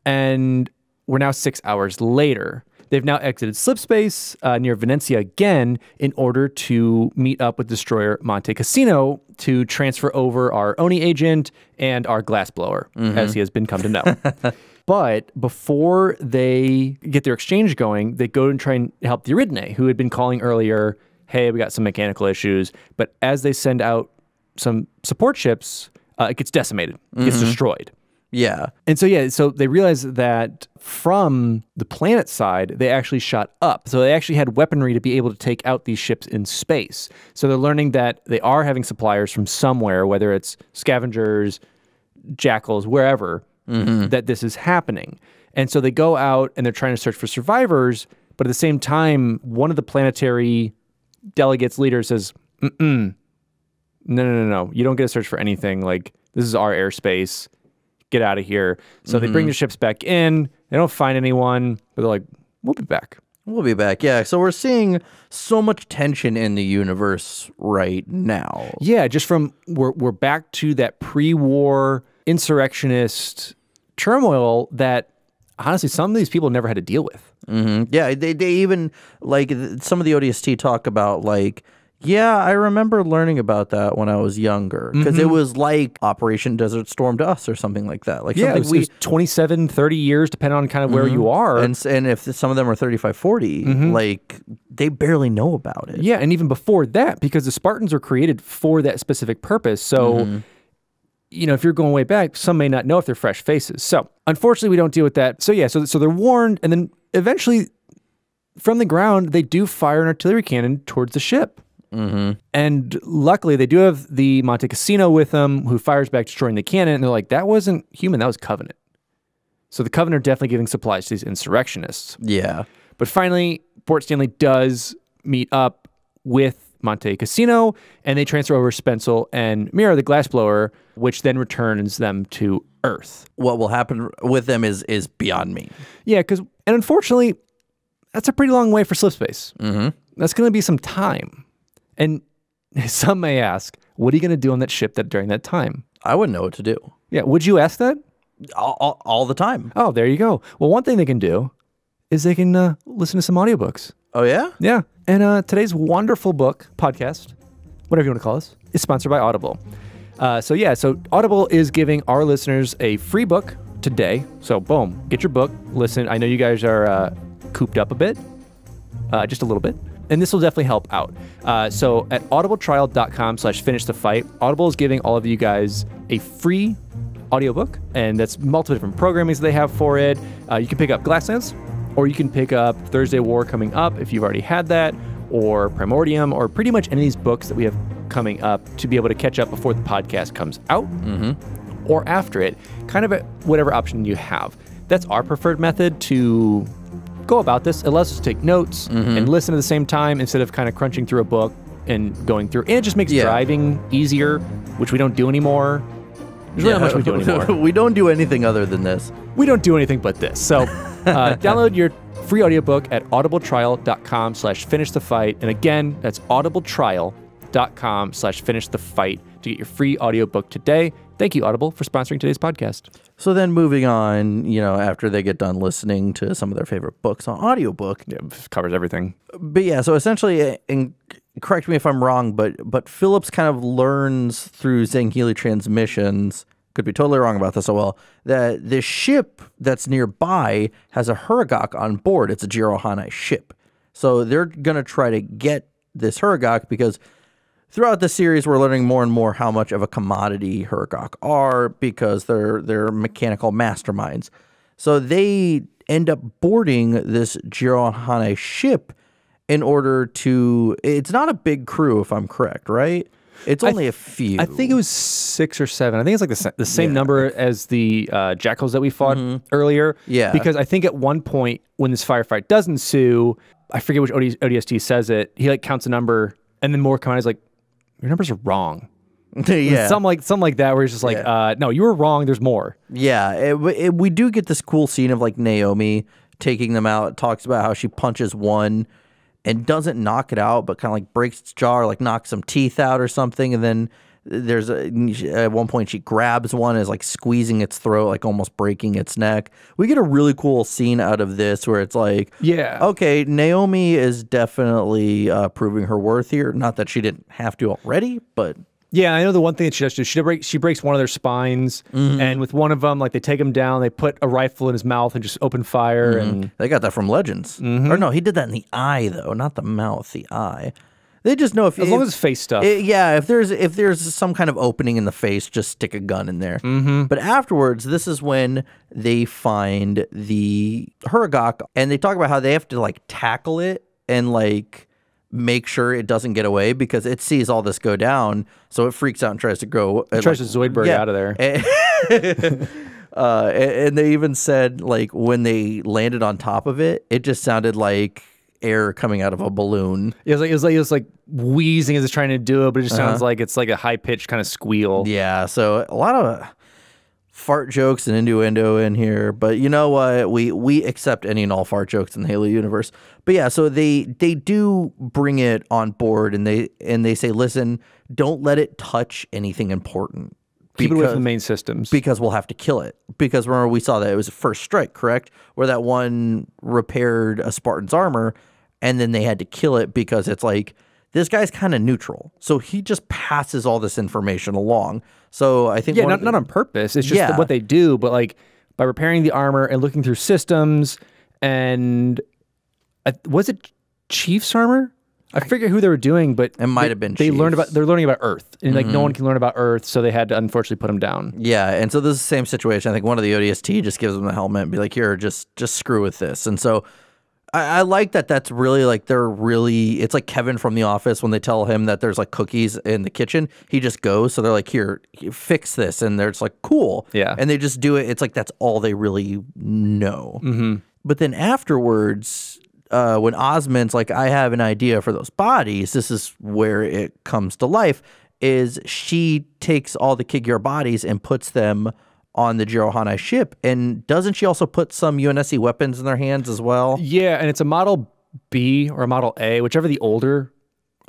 and we're now 6 hours later. They've now exited slipspace near Venencia again in order to meet up with destroyer Monte Cassino to transfer over our Oni agent and our glassblower, as he has been come to know. But before they get their exchange going, they go and try and help the Eridne, who had been calling earlier, hey, we got some mechanical issues. But as they send out some support ships, it gets decimated, gets destroyed. Yeah. And so they realize that from the planet side, they actually shot up. So they actually had weaponry to be able to take out these ships in space. So they're learning that they are having suppliers from somewhere, whether it's scavengers, jackals, wherever, that this is happening. And so they go out and they're trying to search for survivors. But at the same time, one of the planetary delegates leaders says, no. You don't get to search for anything. Like, this is our airspace. Get out of here. So they bring the ships back in. They don't find anyone, but they're like, we'll be back. We'll be back. Yeah. So we're seeing so much tension in the universe right now. Yeah. Just from we're back to that pre-war insurrectionist turmoil that honestly some of these people never had to deal with. Yeah. They even, like, some of the ODST talk about, like, yeah, I remember learning about that when I was younger, because it was like Operation Desert Storm to us or something like that. Like, yeah, it was 27, 30 years, depending on kind of where you are. And if some of them are 35, 40, like, they barely know about it. Yeah, and even before that, because the Spartans were created for that specific purpose. So, you know, if you're going way back, some may not know if they're fresh faces. So, unfortunately, we don't deal with that. So, yeah, so they're warned, and then eventually, from the ground, they do fire an artillery cannon towards the ship. And luckily, they do have the Monte Cassino with them, who fires back, destroying the cannon. And they're like, that wasn't human, that was Covenant. So the Covenant are definitely giving supplies to these insurrectionists. Yeah. But finally, Port Stanley does meet up with Monte Cassino, and they transfer over Spencel and Mira, the glassblower, which then returns them to Earth. What will happen with them is beyond me. Yeah, and unfortunately, that's a pretty long way for slipspace. That's going to be some time. And some may ask, what are you going to do on that ship during that time? I wouldn't know what to do. Yeah, would you ask that? All the time. Oh, there you go. Well, one thing they can do is they can listen to some audiobooks. Oh, yeah? Yeah. And today's wonderful podcast, whatever you want to call us, is sponsored by Audible. So Audible is giving our listeners a free book today. So, boom, get your book, listen. I know you guys are cooped up a bit, just a little bit. And this will definitely help out. So at audibletrial.com/finishthefight, Audible is giving all of you guys a free audiobook, and that's multiple different programmings they have for it. You can pick up Glasslands, or you can pick up Thursday War coming up if you've already had that, or Primordium, or pretty much any of these books that we have coming up to be able to catch up before the podcast comes out, or after it, kind of at whatever option you have. That's our preferred method to go about this. It allows us to take notes and listen at the same time instead of kind of crunching through a book and going through. And it just makes driving easier, which we don't do anymore. There's really not much we do anymore. We don't do anything other than this. We don't do anything but this. So download your free audiobook at audibletrial.com/finishthefight. And again, that's audibletrial.com/finishthefight to get your free audiobook today. Thank you, Audible, for sponsoring today's podcast. So then moving on, after they get done listening to some of their favorite books on audiobook. Yeah, covers everything. But yeah, so essentially, and correct me if I'm wrong, but Phillips kind of learns through Sangheili transmissions, could be totally wrong about this as well, that this ship that's nearby has a Huragok on board. It's a Jirohanai ship. So they're going to try to get this Huragok because throughout the series, we're learning more and more how much of a commodity Huragok are because they're mechanical masterminds. So they end up boarding this Jirohanai ship in order to... It's not a big crew, if I'm correct, right? It's only a few. I think it was 6 or 7. I think it's like the same number as the jackals that we fought earlier. Yeah. Because I think at one point when this firefight does ensue, I forget which ODST says it, he counts a number and then more come out, he's like, your numbers are wrong. Yeah. Something like that where he's just like, no, you were wrong, there's more. Yeah. We do get this cool scene of Naomi taking them out. It talks about how she punches one and doesn't knock it out, but kind of breaks its jaw or knocks some teeth out or something. And then at one point she grabs one, is squeezing its throat, almost breaking its neck. We get a really cool scene out of this where it's okay, Naomi is definitely proving her worth here. Not that she didn't have to already, but... Yeah, I know the one thing that she does do, she breaks one of their spines, and with one of them, they take him down, they put a rifle in his mouth and just open fire. And they got that from Legends. Or no, he did that in the eye, though, not the mouth, the eye. They just know as long as it's face stuff. If there's some kind of opening in the face, just stick a gun in there. But afterwards, this is when they find the Huragok, and they talk about how they have to tackle it and make sure it doesn't get away because it sees all this go down, so it freaks out and tries to go. It tries to Zoidberg out of there. And they even said when they landed on top of it, it just sounded like air coming out of a balloon. It was like wheezing as it's trying to do it, but it just sounds like it's a high pitched kind of squeal. Yeah, so a lot of fart jokes and innuendo in here, but you know what? We accept any and all fart jokes in the Halo universe. But yeah, so they do bring it on board, and they say, listen, don't let it touch anything important. Keep it away from the main systems. Because we'll have to kill it. Because remember, we saw that it was a first strike, correct? Where that one repaired a Spartan's armor, and then they had to kill it because it's this guy's kind of neutral. So he just passes all this information along. So I think... Yeah, not on purpose. It's just what they do. But by repairing the armor and looking through systems, and... was it Chief's armor? I forget who they were doing, but it might have been. They're learning about Earth, and no one can learn about Earth, so they had to unfortunately put him down. Yeah, and so this is the same situation. I think one of the ODST just gives them the helmet and be like, "Here, just screw with this." And so I like that. That's really they're really. It's like Kevin from The Office when they tell him that there's cookies in the kitchen. He just goes. So they're like, "Here, fix this," and they're just cool. Yeah, and they just do it. It's that's all they really know. But then afterwards. When Osmond's I have an idea for those bodies, this is where it comes to life, is she takes all the Kigyar bodies and puts them on the Jirohanai ship. And doesn't she also put some UNSC weapons in their hands as well? Yeah, and it's a Model B or a Model A, whichever the older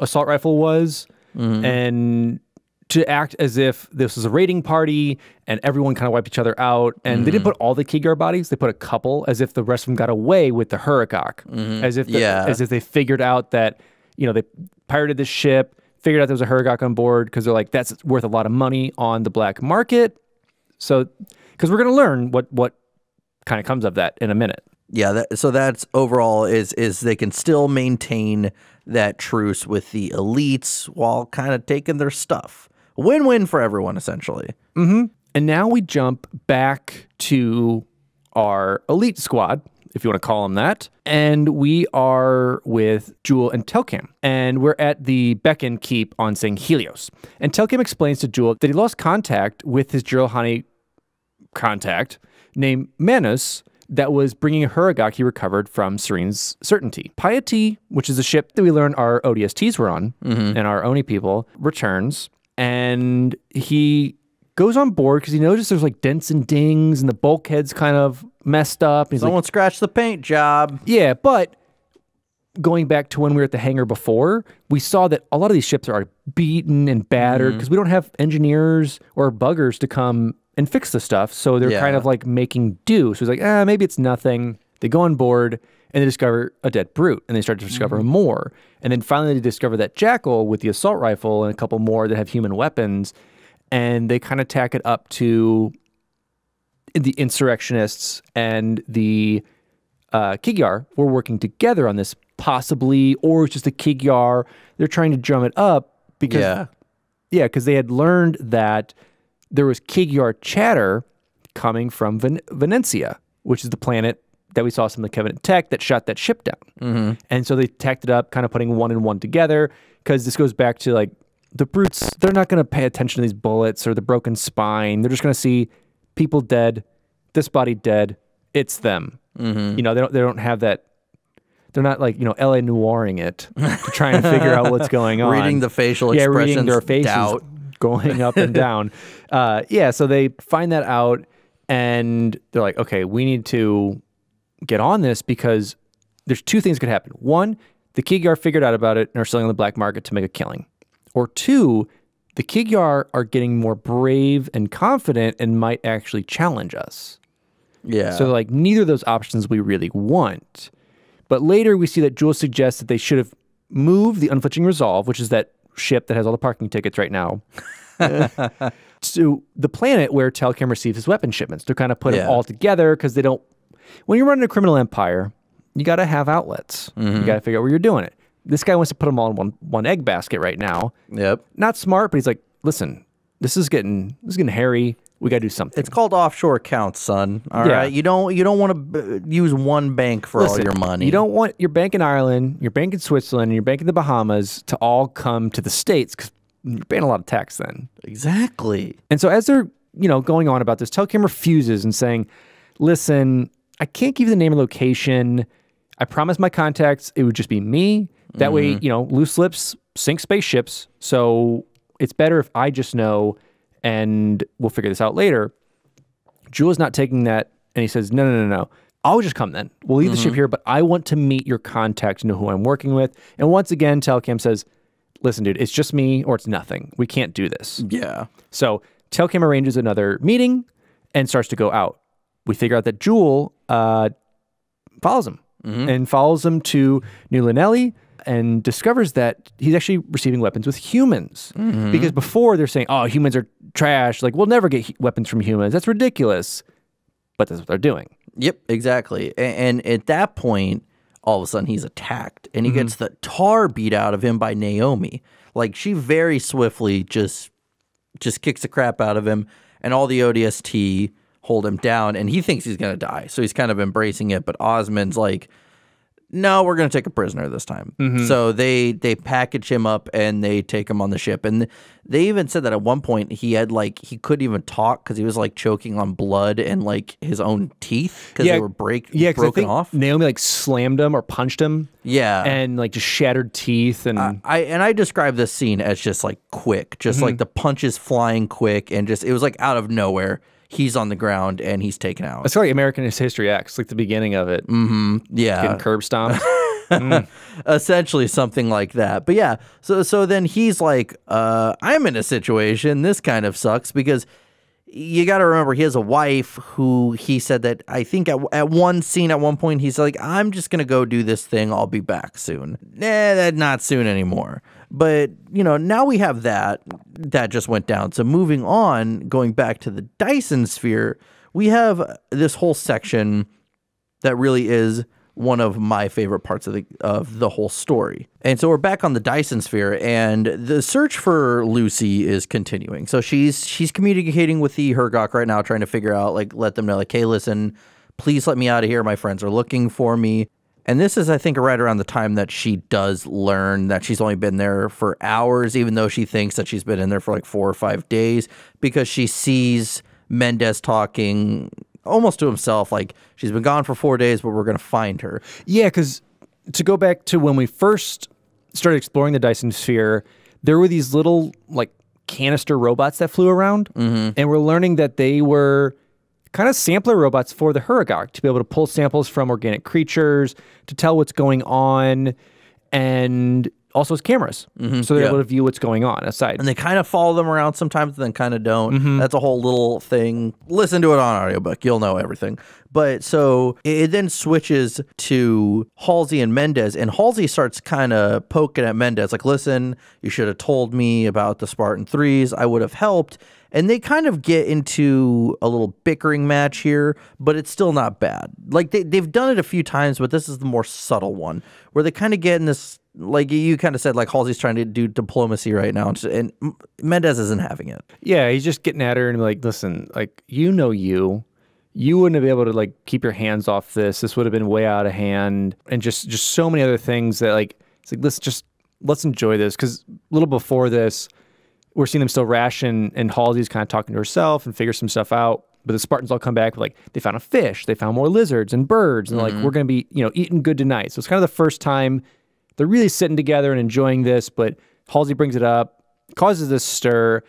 assault rifle was. And to act as if this was a raiding party and everyone kind of wiped each other out. And they didn't put all the Kigyar bodies. They put a couple, as if the rest of them got away with the Huragok. As if they figured out that, they pirated this ship, figured out there was a Huragok on board because they're that's worth a lot of money on the black market. So, because we're going to learn what kind of comes of that in a minute. Yeah, so that's overall is they can still maintain that truce with the elites while kind of taking their stuff. Win-win for everyone, essentially. And now we jump back to our elite squad, if you want to call them that. And we are with Jewel and Telcam. And we're at the Beacon Keep on Sangheili. And Telcam explains to Jewel that he lost contact with his Jirohanai contact named Manus that was bringing a Huragok he recovered from Serene's Certainty. Piety, which is a ship that we learned our ODSTs were on, and our Oni people, returns. And he goes on board because he noticed there's dents and dings and the bulkhead's kind of messed up. He's Someone scratched the paint job. yeah, but going back to when we were at the hangar before, we saw that a lot of these ships are beaten and battered because we don't have engineers or buggers to come and fix the stuff. So they're kind of like making do. So he's like, maybe it's nothing. They go on board and they discover a dead brute, and they start to discover more. And then finally they discover that jackal with the assault rifle and a couple more that have human weapons. And they kind of tack it up to the insurrectionists and the Kigyar were working together on this, possibly, or it's just a Kigyar. They're trying to drum it up because because they had learned that there was Kigyar chatter coming from Venencia, which is the planet that we saw some of the Covenant tech that shot that ship down. And so they tacked it up, kind of putting one and one together, because this goes back to like the brutes. They're not going to pay attention to these bullets or the broken spine. They're just going to see people dead, this body dead. It's them. You know, they don't have that. They're not like, you know, LA noiring it to try and figure out what's going on. Reading the facial expressions, reading their faces doubt. going up and down. So they find that out and they're like, okay, we need to get on this because there's two things could happen. One, the Kigyar figured out about it and are selling on the black market to make a killing. Or two, the Kigyar are getting more brave and confident and might actually challenge us. Yeah. So like neither of those options we really want. But later we see that Jules suggests that they should have moved the Unflinching Resolve, which is that ship that has all the parking tickets right now, to the planet where Telcam receives his weapon shipments. To kind of put them all together because they don't... When you're running a criminal empire, you got to have outlets. You got to figure out where you're doing it. This guy wants to put them all in one egg basket right now. Not smart, but he's like, listen, this is getting hairy. We got to do something. It's called offshore accounts, son. All right. You don't want to use one bank for all your money. You don't want your bank in Ireland, your bank in Switzerland, and your bank in the Bahamas to all come to the States because you're paying a lot of tax then. Exactly. And so as they're, you know, going on about this, Telcam refuses and saying, listen, I can't give you the name and location. I promised my contacts it would just be me. That way, you know, loose lips sink spaceships. So it's better if I just know, and we'll figure this out later. Jules not taking that, and he says, no. I'll just come then. We'll leave the ship here, but I want to meet your contact, know who I'm working with. And once again, Telcam says, listen, dude, it's just me or it's nothing. We can't do this. Yeah. So Telcam arranges another meeting and starts to go out. We figure out that Jewel follows him and follows him to New Linelli and discovers that he's actually receiving weapons with humans. Because before they're saying, oh, humans are trash. Like, we'll never get weapons from humans. That's ridiculous. But that's what they're doing. Yep, exactly. And at that point, all of a sudden he's attacked and he gets the tar beat out of him by Naomi. Like, she very swiftly just kicks the crap out of him, and all the ODST hold him down, and he thinks he's going to die. So he's kind of embracing it, but Osmond's like, no, we're going to take a prisoner this time. So they package him up and they take him on the ship. And they even said that at one point he had he couldn't even talk because he was like choking on blood and like his own teeth because they were broken off. Naomi like slammed him or punched him. Yeah. And like just shattered teeth. And I describe this scene as just like quick, just like the punches flying quick, and just it was like out of nowhere. He's on the ground and he's taken out. It's like American History X, like the beginning of it. Yeah. Getting curb stomped. Essentially something like that. But yeah, so then he's like, I'm in a situation. This kind of sucks because you got to remember he has a wife who he said that I think at one scene at one point he's like, I'm just going to go do this thing. I'll be back soon. Not soon anymore. But, you know, now we have that just went down. So moving on, going back to the Dyson sphere, we have this whole section that really is one of my favorite parts of the whole story. And so we're back on the Dyson sphere, and the search for Lucy is continuing. So she's communicating with the Hergok right now, trying to figure out, like, let them know, like, hey, listen, please let me out of here. My friends are looking for me. And this is, I think, right around the time that she does learn that she's only been there for hours, even though she thinks that she's been in there for like 4 or 5 days, because she sees Mendez talking almost to himself, like, she's been gone for 4 days, but we're going to find her. Yeah, because to go back to when we first started exploring the Dyson sphere, there were these little, like, canister robots that flew around, and we're learning that they were kind of sampler robots for the Huragok to be able to pull samples from organic creatures, to tell what's going on, and also as cameras. So they're able to view what's going on aside. And they kind of follow them around sometimes and then kind of don't. That's a whole little thing. Listen to it on audiobook. You'll know everything. But so it then switches to Halsey and Mendez, and Halsey starts kind of poking at Mendez like, listen, you should have told me about the Spartan 3s. I would have helped. And they kind of get into a little bickering match here, but it's still not bad. Like they've done it a few times, but this is the more subtle one where they kind of get in this, like you kind of said, like Halsey's trying to do diplomacy right now, and Mendez isn't having it. Yeah, he's just getting at her and like, listen, like, you wouldn't have been able to like keep your hands off this. This would have been way out of hand, and just so many other things that like, it's like, let's enjoy this. Because a little before this, we're seeing them still ration, and Halsey's kind of talking to herself and figure some stuff out. But the Spartans all come back with like, they found a fish, they found more lizards and birds, and like, we're going to be, eating good tonight. So it's kind of the first time they're really sitting together and enjoying this, but Halsey brings it up, causes this stir,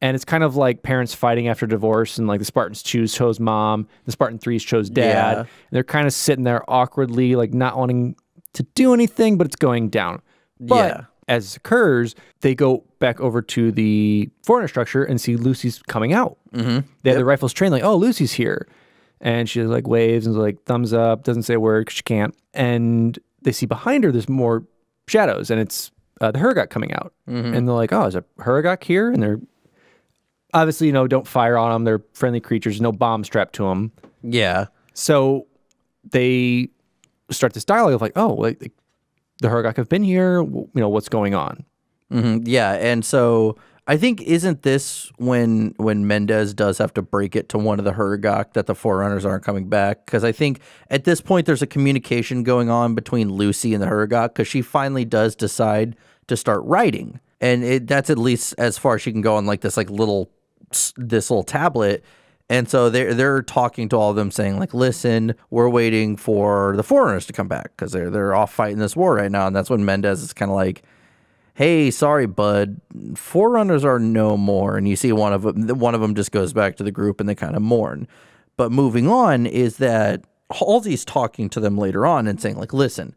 and it's kind of like parents fighting after divorce, and like the Spartans chose mom, the Spartan 3s chose dad, and they're kind of sitting there awkwardly, like not wanting to do anything, but it's going down. But as it occurs, they go back over to the Forerunner structure and see Lucy's coming out. They have the rifles trained, like, oh, Lucy's here. And she like waves and like thumbs up, doesn't say a word because she can't. And they see behind her, there's more shadows, and it's the Huragok coming out. And they're like, oh, is a Huragok here? And they're obviously, don't fire on them. They're friendly creatures, no bomb strapped to them. Yeah. So they start this dialogue of like, oh, like the Huragok have been here. What's going on? Yeah, and so I think isn't this when Mendez does have to break it to one of the Huragok that the Forerunners aren't coming back? Because I think at this point there's a communication going on between Lucy and the Huragok, because she finally does decide to start writing, and that's at least as far as she can go on like this little tablet. And so they're talking to all of them, saying like, listen, we're waiting for the Forerunners to come back because they're off fighting this war right now. And that's when Mendez is kind of like, hey, sorry, bud, Forerunners are no more. And you see one of them just goes back to the group and they kind of mourn. But moving on is that Halsey's talking to them later on and saying like, listen,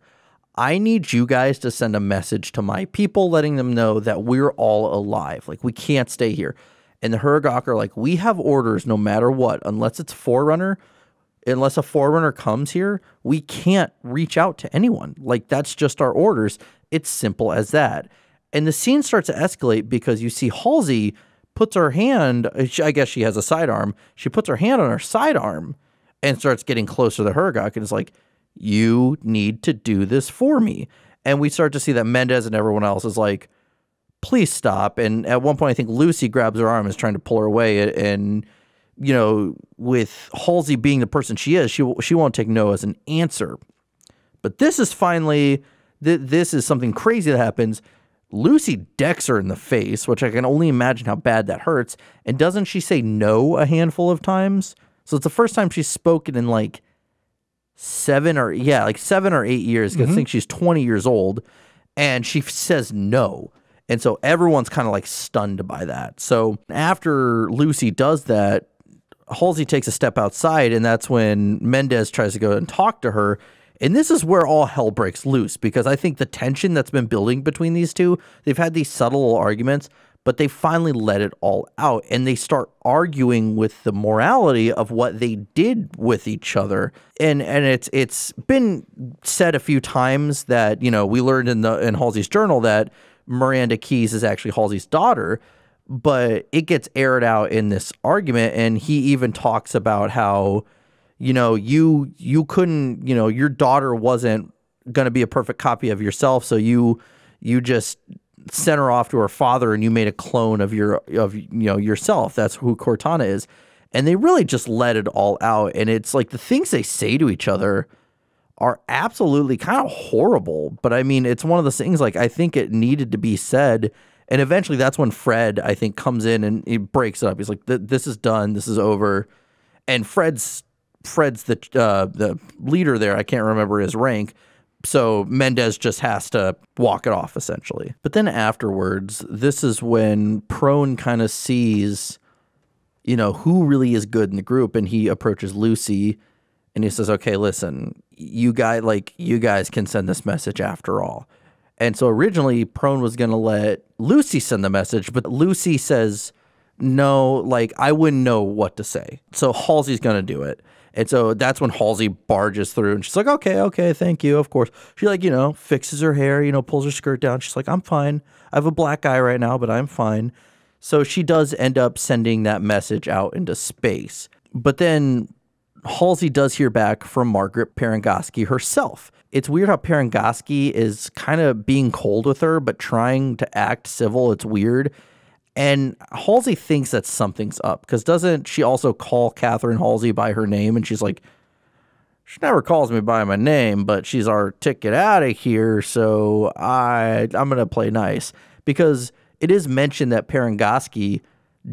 I need you guys to send a message to my people letting them know that we're all alive. Like, we can't stay here. And the Huragok are like, we have orders no matter what, unless it's Forerunner, unless a Forerunner comes here, we can't reach out to anyone. Like, that's just our orders. It's simple as that. And the scene starts to escalate because you see Halsey puts her hand, I guess she has a sidearm, she puts her hand on her sidearm and starts getting closer to the Huragok and is like, you need to do this for me. And we start to see that Mendez and everyone else is like, please stop. And at one point, I think Lucy grabs her arm and is trying to pull her away. And, with Halsey being the person she is, she won't take no as an answer. But this is finally, this is something crazy that happens. Lucy decks her in the face, which I can only imagine how bad that hurts. And doesn't she say no a handful of times? So it's the first time she's spoken in like 7 or 8 years. I think she's 20 years old. And she says no. And so everyone's kind of like stunned by that. So after Lucy does that, Halsey takes a step outside, and that's when Mendez tries to go and talk to her. And this is where all hell breaks loose, because I think the tension that's been building between these two, they've had these subtle little arguments, but they finally let it all out, and they start arguing with the morality of what they did with each other. And it's been said a few times that, we learned in Halsey's journal that Miranda Keyes is actually Halsey's daughter, but it gets aired out in this argument, and he even talks about how, you couldn't, your daughter wasn't going to be a perfect copy of yourself, so you just sent her off to her father and you made a clone of yourself. That's who Cortana is. And they really just let it all out, and it's like the things they say to each other are absolutely kind of horrible. But I mean, it's one of those things, like, I think it needed to be said. And eventually that's when Fred, I think, comes in and he breaks it up. He's like, this is done. This is over. And Fred's the leader there. I can't remember his rank. So Mendez just has to walk it off, essentially. But then afterwards, this is when Prone kind of sees, you know, who really is good in the group? And he approaches Lucy and he says, okay, listen, you guys can send this message after all. And so originally Prone was going to let Lucy send the message, but Lucy says, no, like, I wouldn't know what to say. So Halsey's going to do it. And so that's when Halsey barges through and she's like, okay, thank you. Of course. She, like, you know, fixes her hair, you know, pulls her skirt down. She's like, I'm fine. I have a black eye right now, but I'm fine. So she does end up sending that message out into space. But then Halsey does hear back from Margaret Parangoski herself. It's weird how Parangoski is kind of being cold with her, but trying to act civil. It's weird. And Halsey thinks that something's up, because doesn't she also call Catherine Halsey by her name? And she's like, she never calls me by my name, but she's our ticket out of here, so I'm going to play nice. Because it is mentioned that Parangoski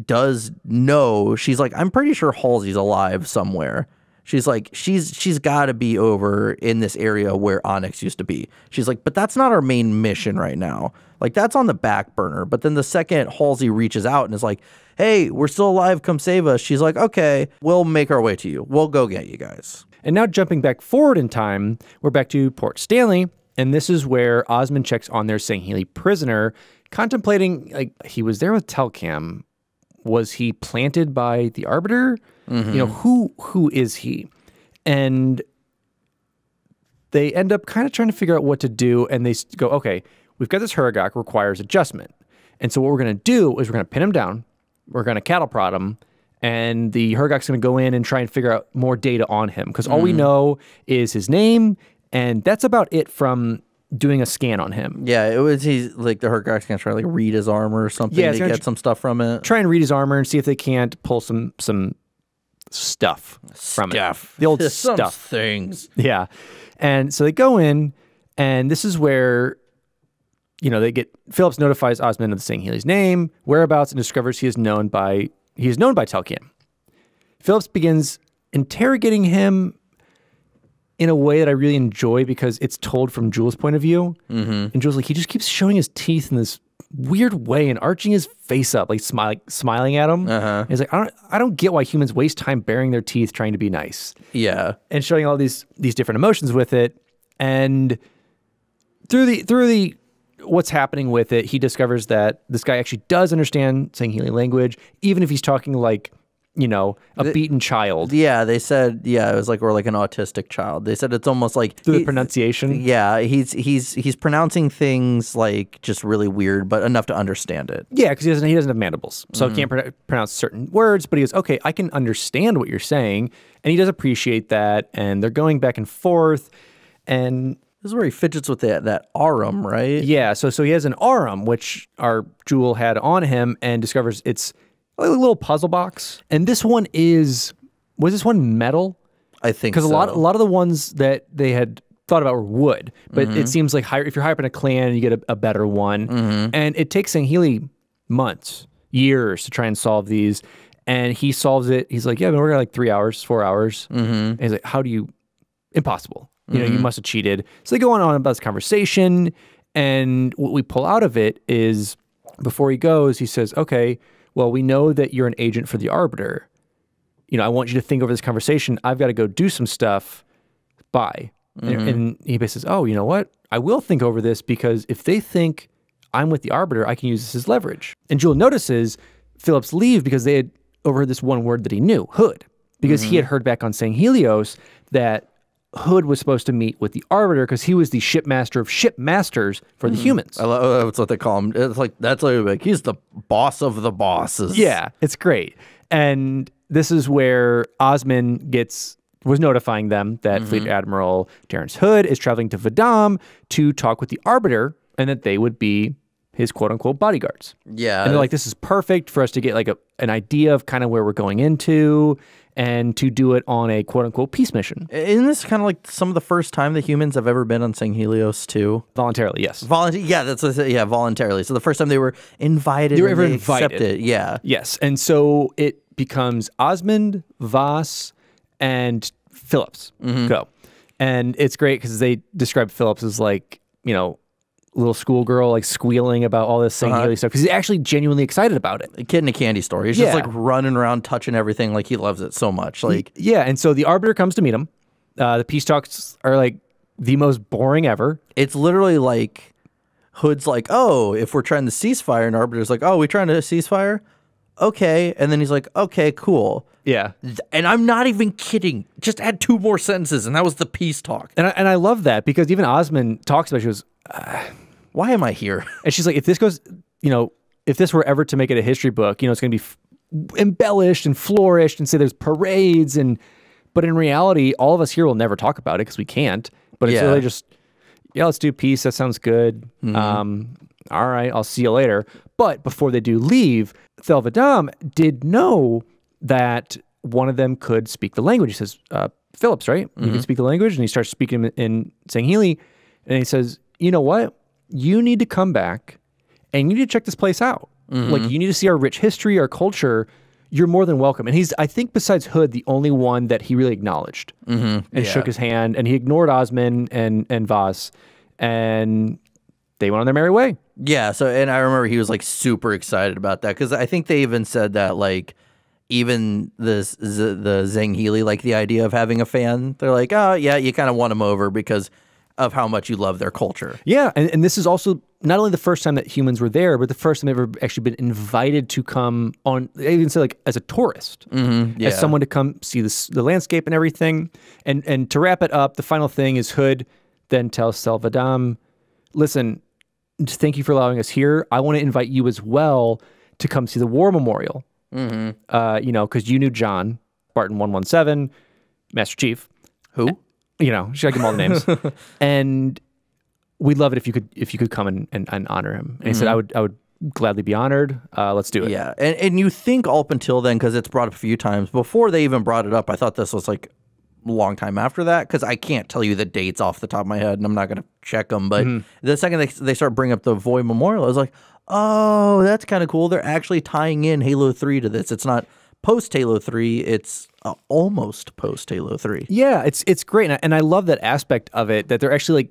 does know, she's like, I'm pretty sure Halsey's alive somewhere. She's like, she's got to be over in this area where Onyx used to be. She's like, but that's not our main mission right now. Like, that's on the back burner. But then the second Halsey reaches out and is like, hey, we're still alive, come save us. She's like, okay, we'll make our way to you. We'll go get you guys. And now jumping back forward in time, we're back to Port Stanley. And this is where Osmond checks on their Sangheili prisoner, contemplating, like, he was there with Telcam. Was he planted by the Arbiter? Mm-hmm. You know, who is he? And they end up kind of trying to figure out what to do. And they go, okay, we've got this Huragok, requires adjustment. And so what we're going to do is we're going to pin him down. We're going to cattle prod him. And the Huragok's going to go in and try and figure out more data on him. Because all we know is his name. And that's about it from doing a scan on him. Yeah, he's like, the Huragok's going to try to like read his armor or something to get some stuff from it. Try and read his armor and see if they can't pull some stuff from it. The old stuff. Things. Yeah. And so they go in, and this is where, you know, Phillips notifies Osmond of the Sangheili's name, whereabouts, and discovers he is known by Telcam. Phillips begins interrogating him in a way that I really enjoy, because it's told from Jules' point of view. Mm-hmm. And Jules, like, he just keeps showing his teeth in this weird way and arching his face up, like smiling at him. Uh-huh. He's like, I don't get why humans waste time baring their teeth trying to be nice. Yeah. And showing all these different emotions with it. And through the what's happening with it, he discovers that this guy actually does understand Sangheili language, even if he's talking like, you know, a beaten child. Yeah, they said, it was like, or like an autistic child. They said it's almost like through the pronunciation. Yeah, he's pronouncing things like just really weird, but enough to understand it. Yeah, because he doesn't have mandibles, so he can't pronounce certain words. But he goes, okay, I can understand what you're saying, and he does appreciate that. And they're going back and forth, and this is where he fidgets with that Arum, right? Yeah, so he has an Arum, which our Jewel had on him, and discovers it's like a little puzzle box. And this one was this one metal? I think so. Because a lot of the ones that they had thought about were wood, but it seems like if you're higher up in a clan, you get a better one. And it takes Sangheili months, years to try and solve these. And he solves it. He's like, yeah, I've been working like 3 hours, 4 hours. And he's like, impossible. You know, you must have cheated. So they go on about this conversation. And what we pull out of it is, before he goes, he says, okay, well, we know that you're an agent for the Arbiter. You know, I want you to think over this conversation. I've got to go do some stuff. Bye. And he basically says, oh, you know what? I will think over this, because if they think I'm with the Arbiter, I can use this as leverage. And Jewel notices Phillips leave because they had overheard this one word that he knew, Hood. Because he had heard back on Sanghelios that Hood was supposed to meet with the Arbiter because he was the shipmaster of shipmasters for the humans. I love that's what they call him. It's like he's the boss of the bosses. Yeah, it's great. And this is where Osmond was notifying them that Fleet Admiral Terrence Hood is traveling to Vadam to talk with the Arbiter, and that they would be his quote-unquote bodyguards. Yeah. And they're like, this is perfect for us to get like an idea of kind of where we're going into, and to do it on a quote-unquote peace mission. Isn't this kind of like some of the first time the humans have ever been on Sanghelios too? Voluntarily, yes. Yeah, that's what I said. Yeah, voluntarily. So the first time they were invited. They were ever invited. Accepted. Yeah. Yes. And so it becomes Osmond, Voss, and Phillips go. And it's great because they describe Phillips as like, you know, little schoolgirl like squealing about all this Sangheili stuff because he's actually genuinely excited about it. A kid in a candy store. He's just like running around touching everything like he loves it so much. Like yeah, and so the Arbiter comes to meet him. The peace talks are like the most boring ever. It's literally like Hood's like, oh, if we're trying to ceasefire, and Arbiter's like, oh, we trying to ceasefire? Okay. And then he's like, okay, cool. Yeah. And I'm not even kidding. Just add 2 more sentences, and that was the peace talk. And I love that because even Osmond talks about it. She goes, why am I here? And she's like, if this goes, if this were ever to make it a history book, it's going to be embellished and flourished and say there's parades but in reality, all of us here will never talk about it because we can't. But it's really just, let's do peace. That sounds good. All right, I'll see you later. But before they do leave, Thelvadam did know that one of them could speak the language. He says, Phillips, right? You can speak the language. And he starts speaking in Sangheili. And he says, you know what? You need to come back and you need to check this place out. Like, you need to see our rich history, our culture. You're more than welcome. And he's, I think, besides Hood, the only one that he really acknowledged and shook his hand. And he ignored Osmond and Voss. And they went on their merry way. Yeah. So, and I remember he was like super excited about that because I think they even said that like even the Sangheili, like the idea of having a fan, they're like, oh yeah, you kind of won them over because of how much you love their culture. Yeah. And this is also not only the first time that humans were there, but the first time they've ever actually been invited to come on, they even say like as a tourist, as someone to come see the landscape and everything. And to wrap it up, the final thing is Hood then tells Thelvadam, listen, thank you for allowing us here. I want to invite you as well to come see the war memorial. Because you knew John, Barton 117, Master Chief. Who? Should I give them all the names? And we'd love it if you could come and honor him. And he said, I would gladly be honored. Let's do it. Yeah. And you think up until then, because it's brought up a few times, before they even brought it up, I thought this was like a long time after that, because I can't tell you the dates off the top of my head, and I'm not going to check them. But the second they start bringing up the Void Memorial, I was like, oh, that's kind of cool. They're actually tying in Halo 3 to this. It's not post-Halo 3. It's almost post-Halo 3. Yeah, it's great. And I love that aspect of it, that they're actually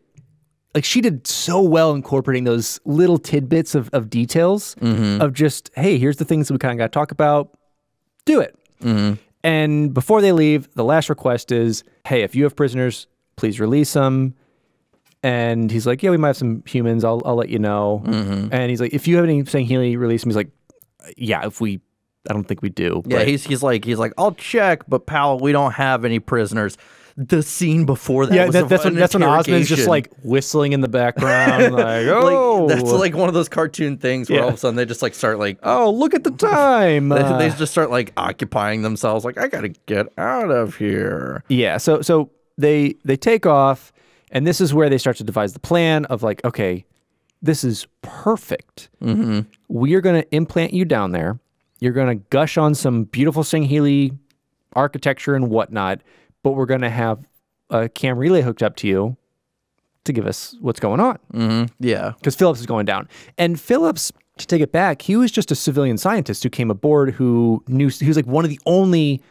like she did so well incorporating those little tidbits of details of just, hey, here's the things that we kind of got to talk about. Do it. And before they leave, the last request is, hey, if you have prisoners, please release them. And he's like, yeah, we might have some humans. I'll let you know. And he's like, if you have any Sangheili, release them. He's like, yeah, I don't think we do. Yeah, he's like, I'll check, but pal, we don't have any prisoners. The scene before that, that's when Osmond's just like whistling in the background, like, oh, that's like one of those cartoon things where all of a sudden they just like start like, oh, look at the time. They just start like occupying themselves, like, I gotta get out of here. Yeah, so they take off, and this is where they start to devise the plan of like, okay, this is perfect. We are going to implant you down there. You're going to gush on some beautiful Sangheili architecture and whatnot, but we're going to have a cam relay hooked up to you to give us what's going on. Yeah. Because Phillips is going down. And Phillips, to take it back, he was just a civilian scientist who came aboard he was like one of the only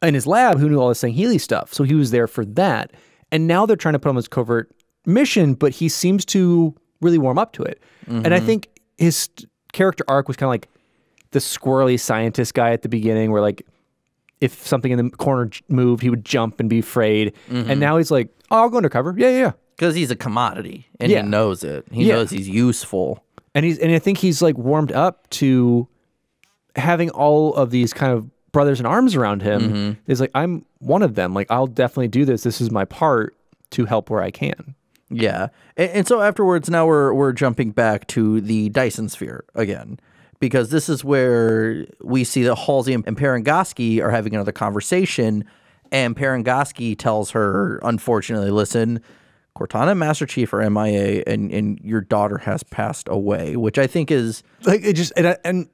in his lab who knew all the Sangheili stuff. So he was there for that. And now they're trying to put him on this covert mission, but he seems to really warm up to it. And I think his character arc was kind of like the squirrely scientist guy at the beginning, where like if something in the corner moved, he would jump and be afraid. And now he's like, oh, I'll go undercover. Yeah. Because he's a commodity and he knows it. He knows he's useful. And I think he's like warmed up to having all of these kind of brothers in arms around him. Is like, I'm one of them. Like, I'll definitely do this. This is my part to help where I can. Yeah. And so afterwards, now we're jumping back to the Dyson sphere again, because this is where we see that Halsey and Parangoski are having another conversation, and Parangoski tells her, unfortunately, listen, Cortana and Master Chief are MIA, and your daughter has passed away, which I think is like, it just, and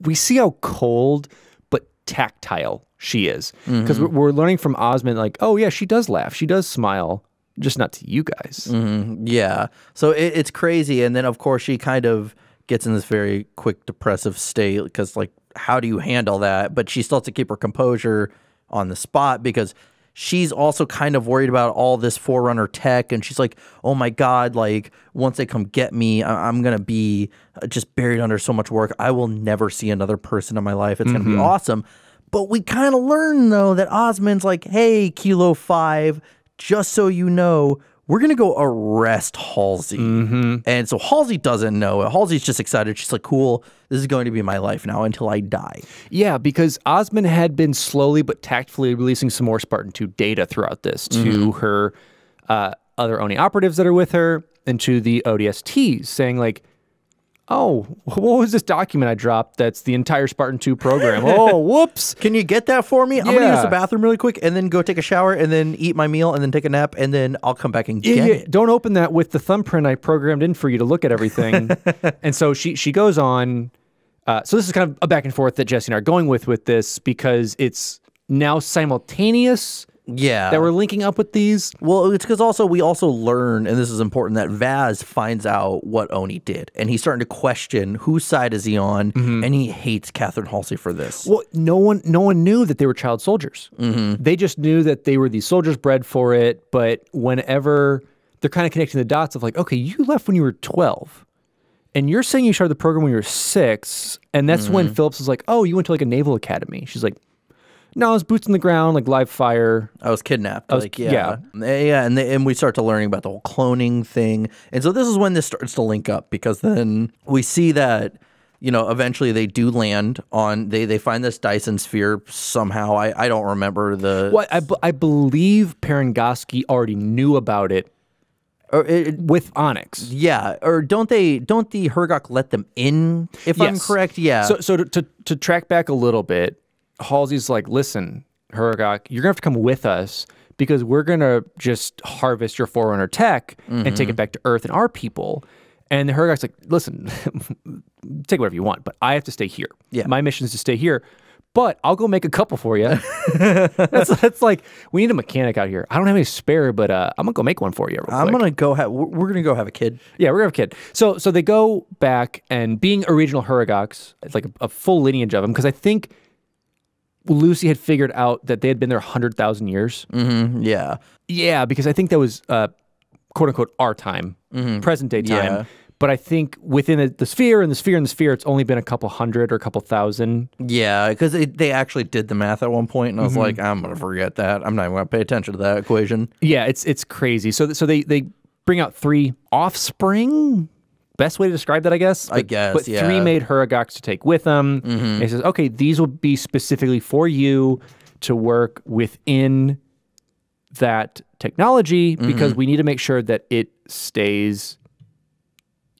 we see how cold but tactile she is, because we're learning from Osmond, like, oh yeah, she does laugh, she does smile, just not to you guys. Yeah. So it's crazy. And then of course she kind of gets in this very quick depressive state, because like, how do you handle that? But she still has to keep her composure on the spot, because she's also kind of worried about all this Forerunner tech, and she's like, oh my God, like, once they come get me, I'm going to be just buried under so much work. I will never see another person in my life. It's going to be awesome. But we kind of learn, though, that Osmond's like, hey, Kilo 5, just so you know, we're going to go arrest Halsey. And so Halsey doesn't know it. Halsey's just excited. She's like, cool, this is going to be my life now until I die. Yeah, because Osmond had been slowly but tactfully releasing some more Spartan 2 data throughout this to her other Oni operatives that are with her and to the ODSTs, saying like, oh, what was this document I dropped that's the entire Spartan 2 program? Oh, whoops. Can you get that for me? I'm going to use the bathroom really quick and then go take a shower and then eat my meal and then take a nap and then I'll come back and get it. Don't open that with the thumbprint I programmed in for you to look at everything. And so she goes on. So this is kind of a back and forth that Jesse and I are going with this because it's now simultaneous. Yeah. That we're linking up with these. Well, it's because we also learn, and this is important, that Vaz finds out what Oni did. And he's starting to question whose side is he on, and he hates Catherine Halsey for this. Well, no one knew that they were child soldiers. They just knew that they were these soldiers bred for it, but whenever they're kind of connecting the dots of like, okay, you left when you were 12. And you're saying you started the program when you were 6, and that's when Phillips was like, oh, you went to like a naval academy. She's like, no, I was boots on the ground, like live fire. I was kidnapped. Yeah, and we start to learning about the whole cloning thing. And so this is when this starts to link up, because then we see that, you know, eventually they do land on, they find this Dyson sphere somehow. I don't remember the... Well, I believe Parangoski already knew about it. With Onyx. Yeah, or don't the Hergok let them in, if I'm correct? Yeah. So to track back a little bit, Halsey's like, listen, Hergok, you're going to have to come with us because we're going to just harvest your Forerunner tech and take it back to Earth and our people. And the Hergok's like, listen, take whatever you want, but I have to stay here. Yeah. My mission is to stay here, but I'll go make a couple for you. that's like, we need a mechanic out here. I don't have any spare, but I'm going to go make one for you. We're going to go have a kid. Yeah, we're going to have a kid. So they go back, and being original Hergoks, it's like a full lineage of them, because I think Lucy had figured out that they had been there 100,000 years. Yeah. Yeah, because I think that was quote unquote our time, present day time. Yeah. But I think within the sphere and the sphere and the sphere, it's only been a couple hundred or a couple thousand. Yeah, because they actually did the math at one point, and I was like, I'm going to forget that. I'm not even going to pay attention to that equation. Yeah, it's crazy. So they bring out 3 offspring. Best way to describe that, I guess. But 3 made Hergoks to take with them. And he says, okay, these will be specifically for you to work within that technology because we need to make sure that it stays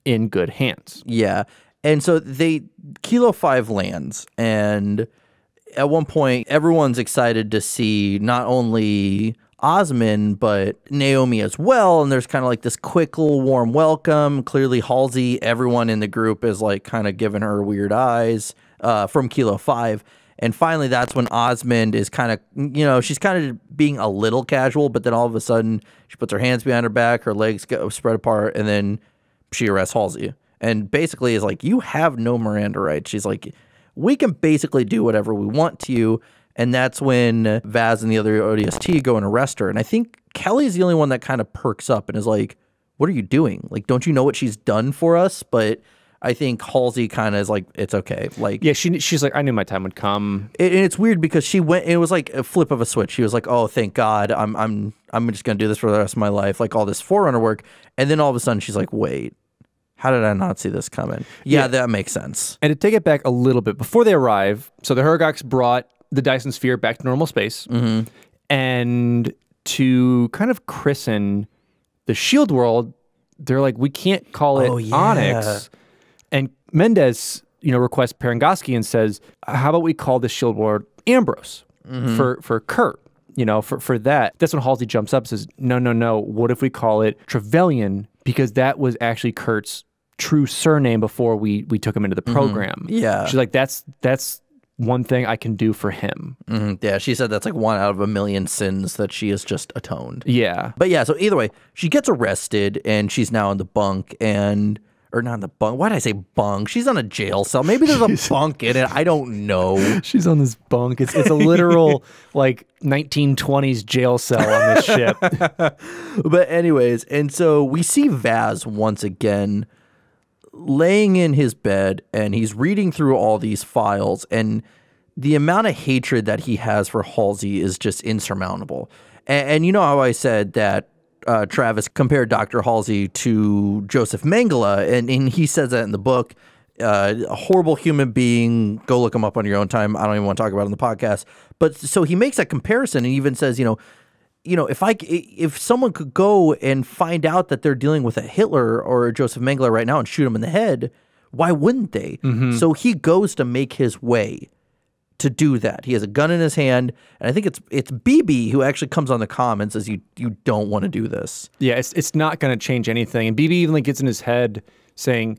in good hands. Yeah. And so Kilo 5 lands, and at one point, everyone's excited to see not only Osmond, but Naomi as well, and there's kind of like this quick little warm welcome. Clearly Halsey, everyone in the group is like kind of giving her weird eyes from Kilo 5, and finally that's when Osmond is kind of, you know, she's kind of being a little casual, but then all of a sudden she puts her hands behind her back, her legs go spread apart, and then she arrests Halsey, and basically is like, you have no Miranda rights. She's like, we can basically do whatever we want to you. And that's when Vaz and the other ODST go and arrest her. And I think Kelly's the only one that kind of perks up and is like, what are you doing? Like, don't you know what she's done for us? But I think Halsey kind of is like, it's okay. Like, yeah, she's like, I knew my time would come. And it's weird because she went, it was like a flip of a switch. She was like, oh, thank God, I'm just going to do this for the rest of my life. Like all this Forerunner work. And then all of a sudden she's like, wait, how did I not see this coming? Yeah, that makes sense. And to take it back a little bit, before they arrive, so the Hergoks brought the Dyson sphere back to normal space, and to kind of christen the shield world, they're like, we can't call it Onyx. And Mendez, you know, requests Parangoski and says, how about we call this shield world Ambrose for Kurt? You know, for that. That's when Halsey jumps up and says, no. What if we call it Trevelyan? Because that was actually Kurt's true surname before we took him into the program. Yeah. She's like, that's one thing I can do for him. Yeah, she said that's like 1 out of 1,000,000 sins that she has just atoned. Yeah. But yeah, so either way, she gets arrested and she's now in the bunk, and or not in the bunk. Why did I say bunk? She's on a jail cell. Maybe there's a bunk in it. I don't know. She's on this bunk. It's a literal like 1920s jail cell on this ship. But anyways, and so we see Vaz once again laying in his bed, and he's reading through all these files, and the amount of hatred that he has for Halsey is just insurmountable. And you know how I said that Travis compared Dr. Halsey to Joseph Mengele, and he says that in the book. A horrible human being. Go look him up on your own time. I don't even want to talk about it on the podcast. But so he makes that comparison and even says, if someone could go and find out that they're dealing with a Hitler or a Joseph Mengele right now and shoot him in the head, why wouldn't they? Mm-hmm. So he goes to make his way to do that. He has a gun in his hand, and I think it's BB who actually comes on the comm and says, you don't want to do this. Yeah, it's not going to change anything. And BB even gets in his head saying,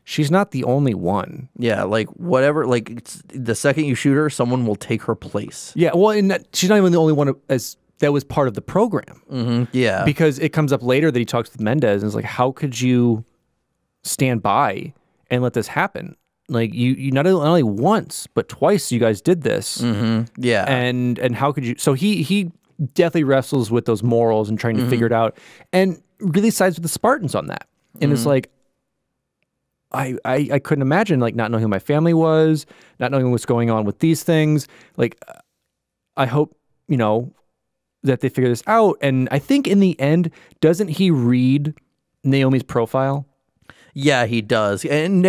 she's not the only one. Yeah, like whatever, like the second you shoot her, someone will take her place. Yeah, well, and she's not even the only one that was part of the program. Mm-hmm. Yeah. Because it comes up later that he talks with Mendez and is like, how could you stand by and let this happen? Like you not only once, but twice you guys did this. Mm-hmm. Yeah. And how could you? So he definitely wrestles with those morals and trying to figure it out, and really sides with the Spartans on that. And it's like, I couldn't imagine like not knowing who my family was, not knowing what's going on with these things. Like, I hope, that they figure this out. And I think in the end, doesn't he read Naomi's profile? Yeah, he does. And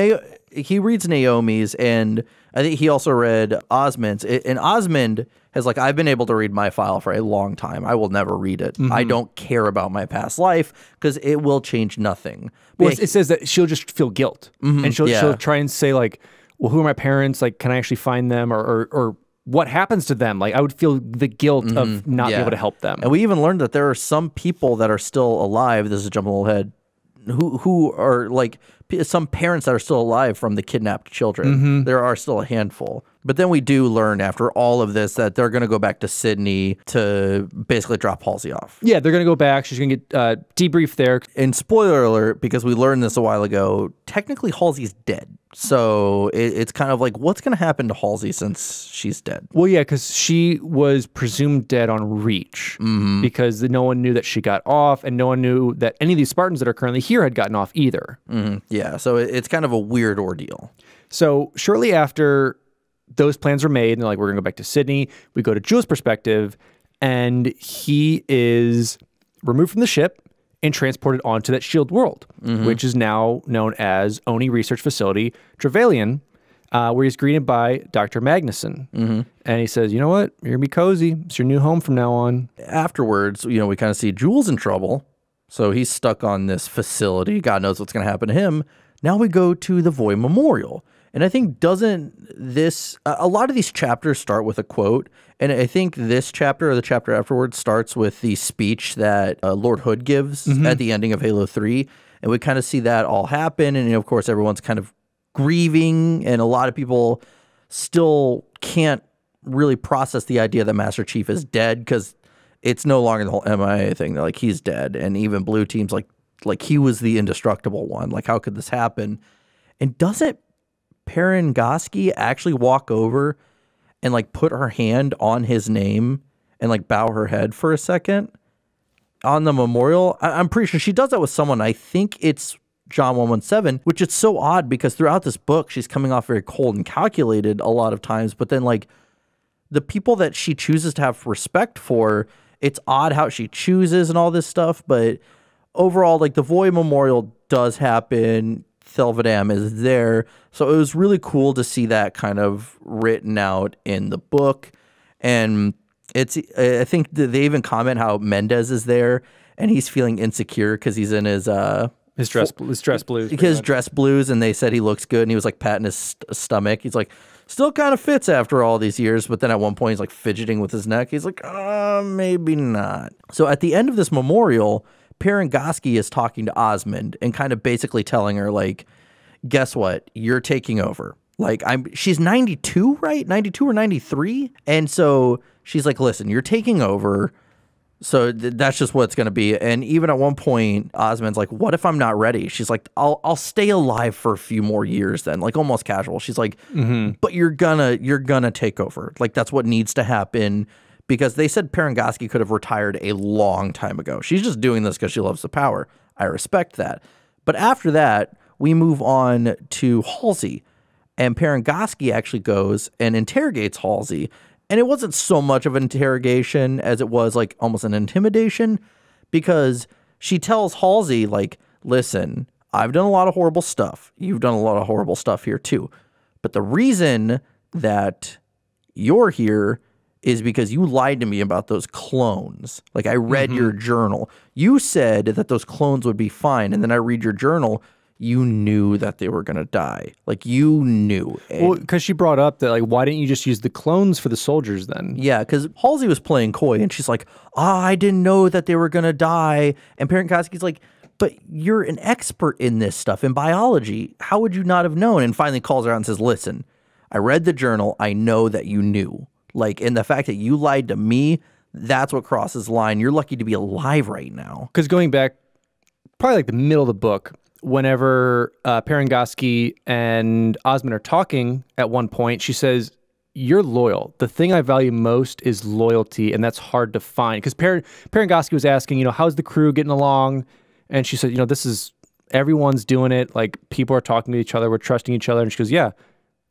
he reads Naomi's, and I think he also read Osmond's. And Osmond has like, I've been able to read my file for a long time. I will never read it. Mm-hmm. I don't care about my past life because it will change nothing. Well, it says that she'll just feel guilt. Mm-hmm. And she'll try and say like, well, who are my parents? Like, can I actually find them? Or what happens to them? Like, I would feel the guilt of not being able to help them. And we even learned that there are some people that are still alive. This is jumping a little ahead. Who are like some parents that are still alive from the kidnapped children. Mm-hmm. There are still a handful. But then we do learn after all of this that they're going to go back to Sydney to basically drop Halsey off. Yeah, they're going to go back. She's going to get debriefed there. And spoiler alert, because we learned this a while ago, technically Halsey's dead. So it's kind of like, what's going to happen to Halsey since she's dead? Well, yeah, because she was presumed dead on Reach because no one knew that she got off, and no one knew that any of these Spartans that are currently here had gotten off either. Mm-hmm. Yeah, so it's kind of a weird ordeal. So shortly after those plans were made, and they're like, we're going to go back to Sydney. We go to Jules' perspective, and he is removed from the ship and transported onto that SHIELD world, which is now known as Oni Research Facility, Trevelyan, where he's greeted by Dr. Magnuson. And he says, you know what? You're going to be cozy. It's your new home from now on. Afterwards, we kind of see Jules in trouble. So he's stuck on this facility. God knows what's going to happen to him. Now we go to the Voy Memorial. And I think a lot of these chapters start with a quote. And I think this chapter or the chapter afterwards starts with the speech that Lord Hood gives at the ending of Halo 3. And we kind of see that all happen. And, of course, everyone's kind of grieving. And a lot of people still can't really process the idea that Master Chief is dead because it's no longer the whole MIA thing. They're like, he's dead. And even Blue Team's like he was the indestructible one. Like, how could this happen? And doesn't Perrin Goski actually walk over and like put her hand on his name and like bow her head for a second on the memorial? I'm pretty sure she does that with someone. I think it's John 117, which is so odd because throughout this book, she's coming off very cold and calculated a lot of times. But then like the people that she chooses to have respect for, it's odd how she chooses and all this stuff. But overall, like the Voy Memorial does happen. Thelvadam is there. So it was really cool to see that kind of written out in the book. And I think they even comment how Mendez is there and he's feeling insecure because he's in his dress blues. His dress blues, and they said he looks good and he was like patting his stomach. He's like, still kind of fits after all these years, but then at one point he's like fidgeting with his neck. He's like, maybe not. So at the end of this memorial, Perrin Goski is talking to Osmond and kind of basically telling her, like, guess what? You're taking over. Like, she's 92, right? 92 or 93? And so she's like, listen, you're taking over. So that's just what it's going to be. And even at one point, Osmond's like, what if I'm not ready? She's like, I'll stay alive for a few more years then, like almost casual. She's like, but you're gonna take over. Like that's what needs to happen, because they said Parangoski could have retired a long time ago. She's just doing this because she loves the power. I respect that. But after that, we move on to Halsey. And Parangoski actually goes and interrogates Halsey. And it wasn't so much of an interrogation as it was like almost an intimidation, because she tells Halsey, like, listen, I've done a lot of horrible stuff. You've done a lot of horrible stuff here too. But the reason that you're here is because you lied to me about those clones. Like, I read your journal. You said that those clones would be fine. And then I read your journal. You knew that they were going to die. Like, you knew. Well, because she brought up that, like, why didn't you just use the clones for the soldiers then? Yeah, because Halsey was playing coy, and she's like, I didn't know that they were going to die. And Parangoski's like, but you're an expert in this stuff, in biology. How would you not have known? And finally calls her out and says, listen, I read the journal. I know that you knew. Like, and the fact that you lied to me, that's what crosses the line. You're lucky to be alive right now. Because going back, probably like the middle of the book, whenever Parangoski and Osmond are talking at one point, she says, you're loyal. The thing I value most is loyalty, and that's hard to find. Because Parangoski was asking, how's the crew getting along? And she said, this is, everyone's doing it. Like, people are talking to each other. We're trusting each other. And she goes, yeah,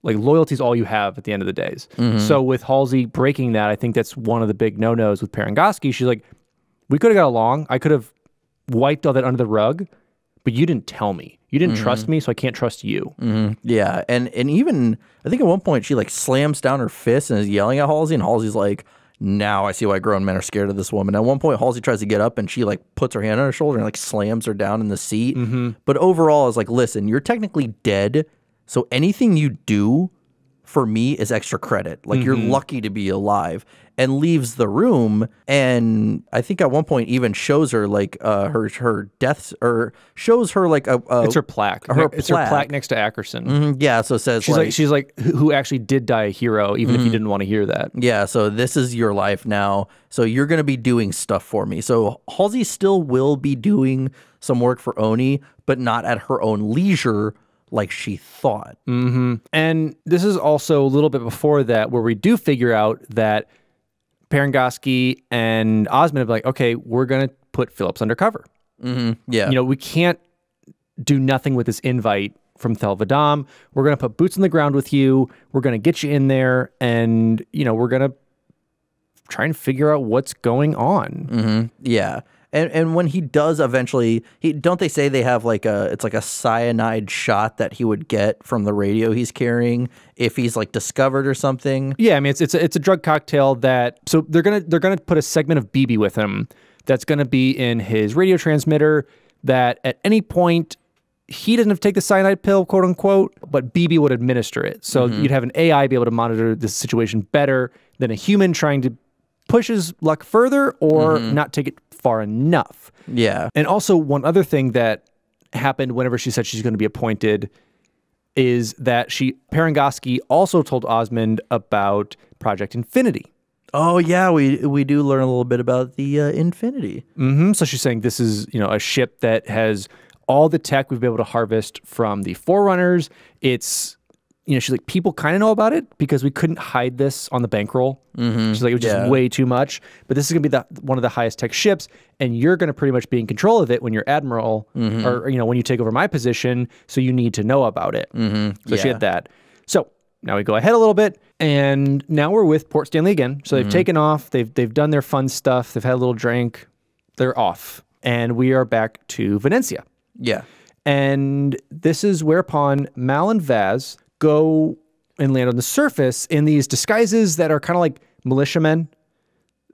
like, loyalty is all you have at the end of the days. So with Halsey breaking that, I think that's one of the big no-nos with Parangoski. She's like, we could have got along. I could have wiped all that under the rug, but you didn't tell me. You didn't trust me, so I can't trust you. Yeah, and even, I think at one point she like slams down her fist and is yelling at Halsey, and Halsey's like, now I see why grown men are scared of this woman. At one point, Halsey tries to get up, and she like puts her hand on her shoulder and like slams her down in the seat. But overall, it's like, listen, you're technically dead, so anything you do for me is extra credit. Like, you're lucky to be alive. And leaves the room, and I think at one point even shows her like her deaths, or shows her like it's her plaque. It's her plaque next to Ackerson. Yeah, so it says she's like who actually did die a hero, even if you didn't want to hear that. Yeah, so this is your life now. So you're gonna be doing stuff for me. So Halsey still will be doing some work for Oni, but not at her own leisure like she thought. And this is also a little bit before that, where we do figure out that Parangoski and Osmond have like, okay, we're going to put Phillips undercover. Yeah. We can't do nothing with this invite from Thel Vadam. We're going to put boots on the ground with you. We're going to get you in there, and, we're going to try and figure out what's going on. Yeah. And when he does eventually, don't they say they have like it's like a cyanide shot that he would get from the radio he's carrying if he's like discovered or something? Yeah, I mean it's a drug cocktail that, so they're gonna put a segment of BB with him that's gonna be in his radio transmitter, that at any point he doesn't have to take the cyanide pill, quote unquote, but BB would administer it. So you'd have an AI be able to monitor this situation better than a human trying to push his luck further or not take it far enough. Yeah. And also one other thing that happened whenever she said she's going to be appointed is that Parangoski also told Osmond about Project Infinity. Oh yeah, we do learn a little bit about the Infinity. So she's saying this is, a ship that has all the tech we've been able to harvest from the Forerunners. It's, she's like, people kind of know about it because we couldn't hide this on the bankroll. She's like, it was just way too much. But this is going to be one of the highest tech ships, and you're going to pretty much be in control of it when you're admiral, or when you take over my position. So you need to know about it. So she had that. So now we go ahead a little bit, and now we're with Port Stanley again. So they've taken off. They've done their fun stuff. They've had a little drink. They're off, and we are back to Venencia. Yeah, and this is whereupon Mal and Vaz go and land on the surface in these disguises that are kind of like militiamen.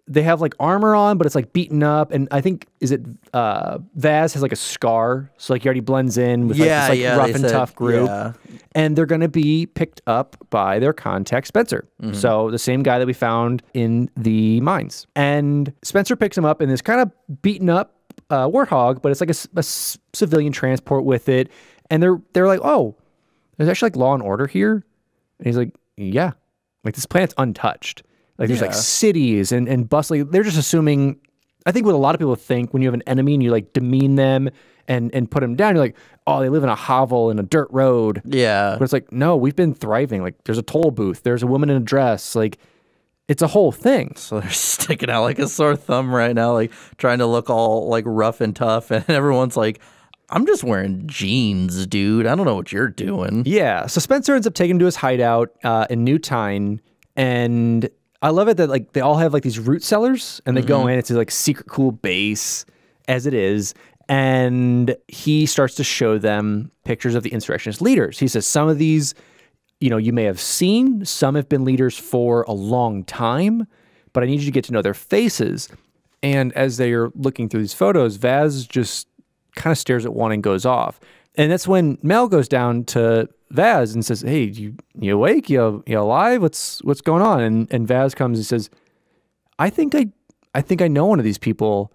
They have like armor on, but it's like beaten up. And I think, Vaz has like a scar. So like he already blends in with this like rough and tough group. Yeah. And they're going to be picked up by their contact, Spencer. So the same guy that we found in the mines. And Spencer picks him up in this kind of beaten up Warthog, but it's like a civilian transport with it. And they're like, oh, there's actually like law and order here. And he's like, yeah, like this planet's untouched. Like there's like cities and bustling. They're just assuming I think what a lot of people think when you have an enemy and you like demean them and put them down, you're like, oh, they live in a hovel in a dirt road. Yeah. But it's like, no, we've been thriving. Like, there's a toll booth. There's a woman in a dress. Like, it's a whole thing. So they're sticking out like a sore thumb right now, like trying to look all like rough and tough. And everyone's like, I'm just wearing jeans, dude. I don't know what you're doing. Yeah. So Spencer ends up taking him to his hideout in New Tyne. And I love it that like they all have like these root cellars and they go in. It's like secret cool base as it is. And he starts to show them pictures of the insurrectionist leaders. He says some of these, you know, you may have seen, some have been leaders for a long time, but I need you to get to know their faces. And as they are looking through these photos, Vaz just kind of stares at one and goes off. And that's when Mel goes down to Vaz and says, hey, you awake? You alive? What's going on? And Vaz comes and says, I think I know one of these people.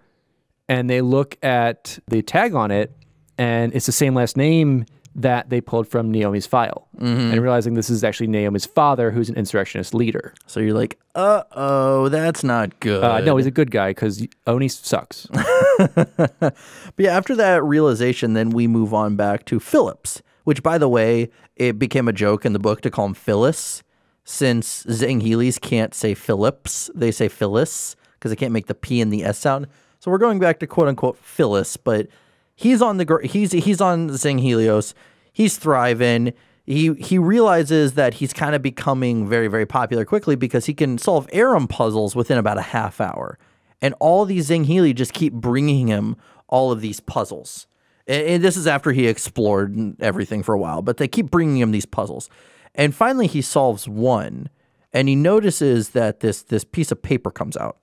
And they look at the tag on it, and it's the same last name that they pulled from Naomi's file. And realizing this is actually Naomi's father, who's an insurrectionist leader. So you're like, uh-oh, that's not good. No, he's a good guy because Oni sucks. But yeah, after that realization, then we move on back to Phillips, which, by the way, it became a joke in the book to call him Phyllis, since Zangheilis can't say Phillips. They say Phyllis because they can't make the P and the S sound. So we're going back to quote unquote Phyllis, but he's on Zanghelios. He's thriving. He realizes that he's kind of becoming very, very popular quickly because he can solve Aram puzzles within about a half hour. And all these Sangheili just keep bringing him all of these puzzles. And this is after he explored everything for a while, but they keep bringing him these puzzles. And finally he solves one, and he notices that this piece of paper comes out.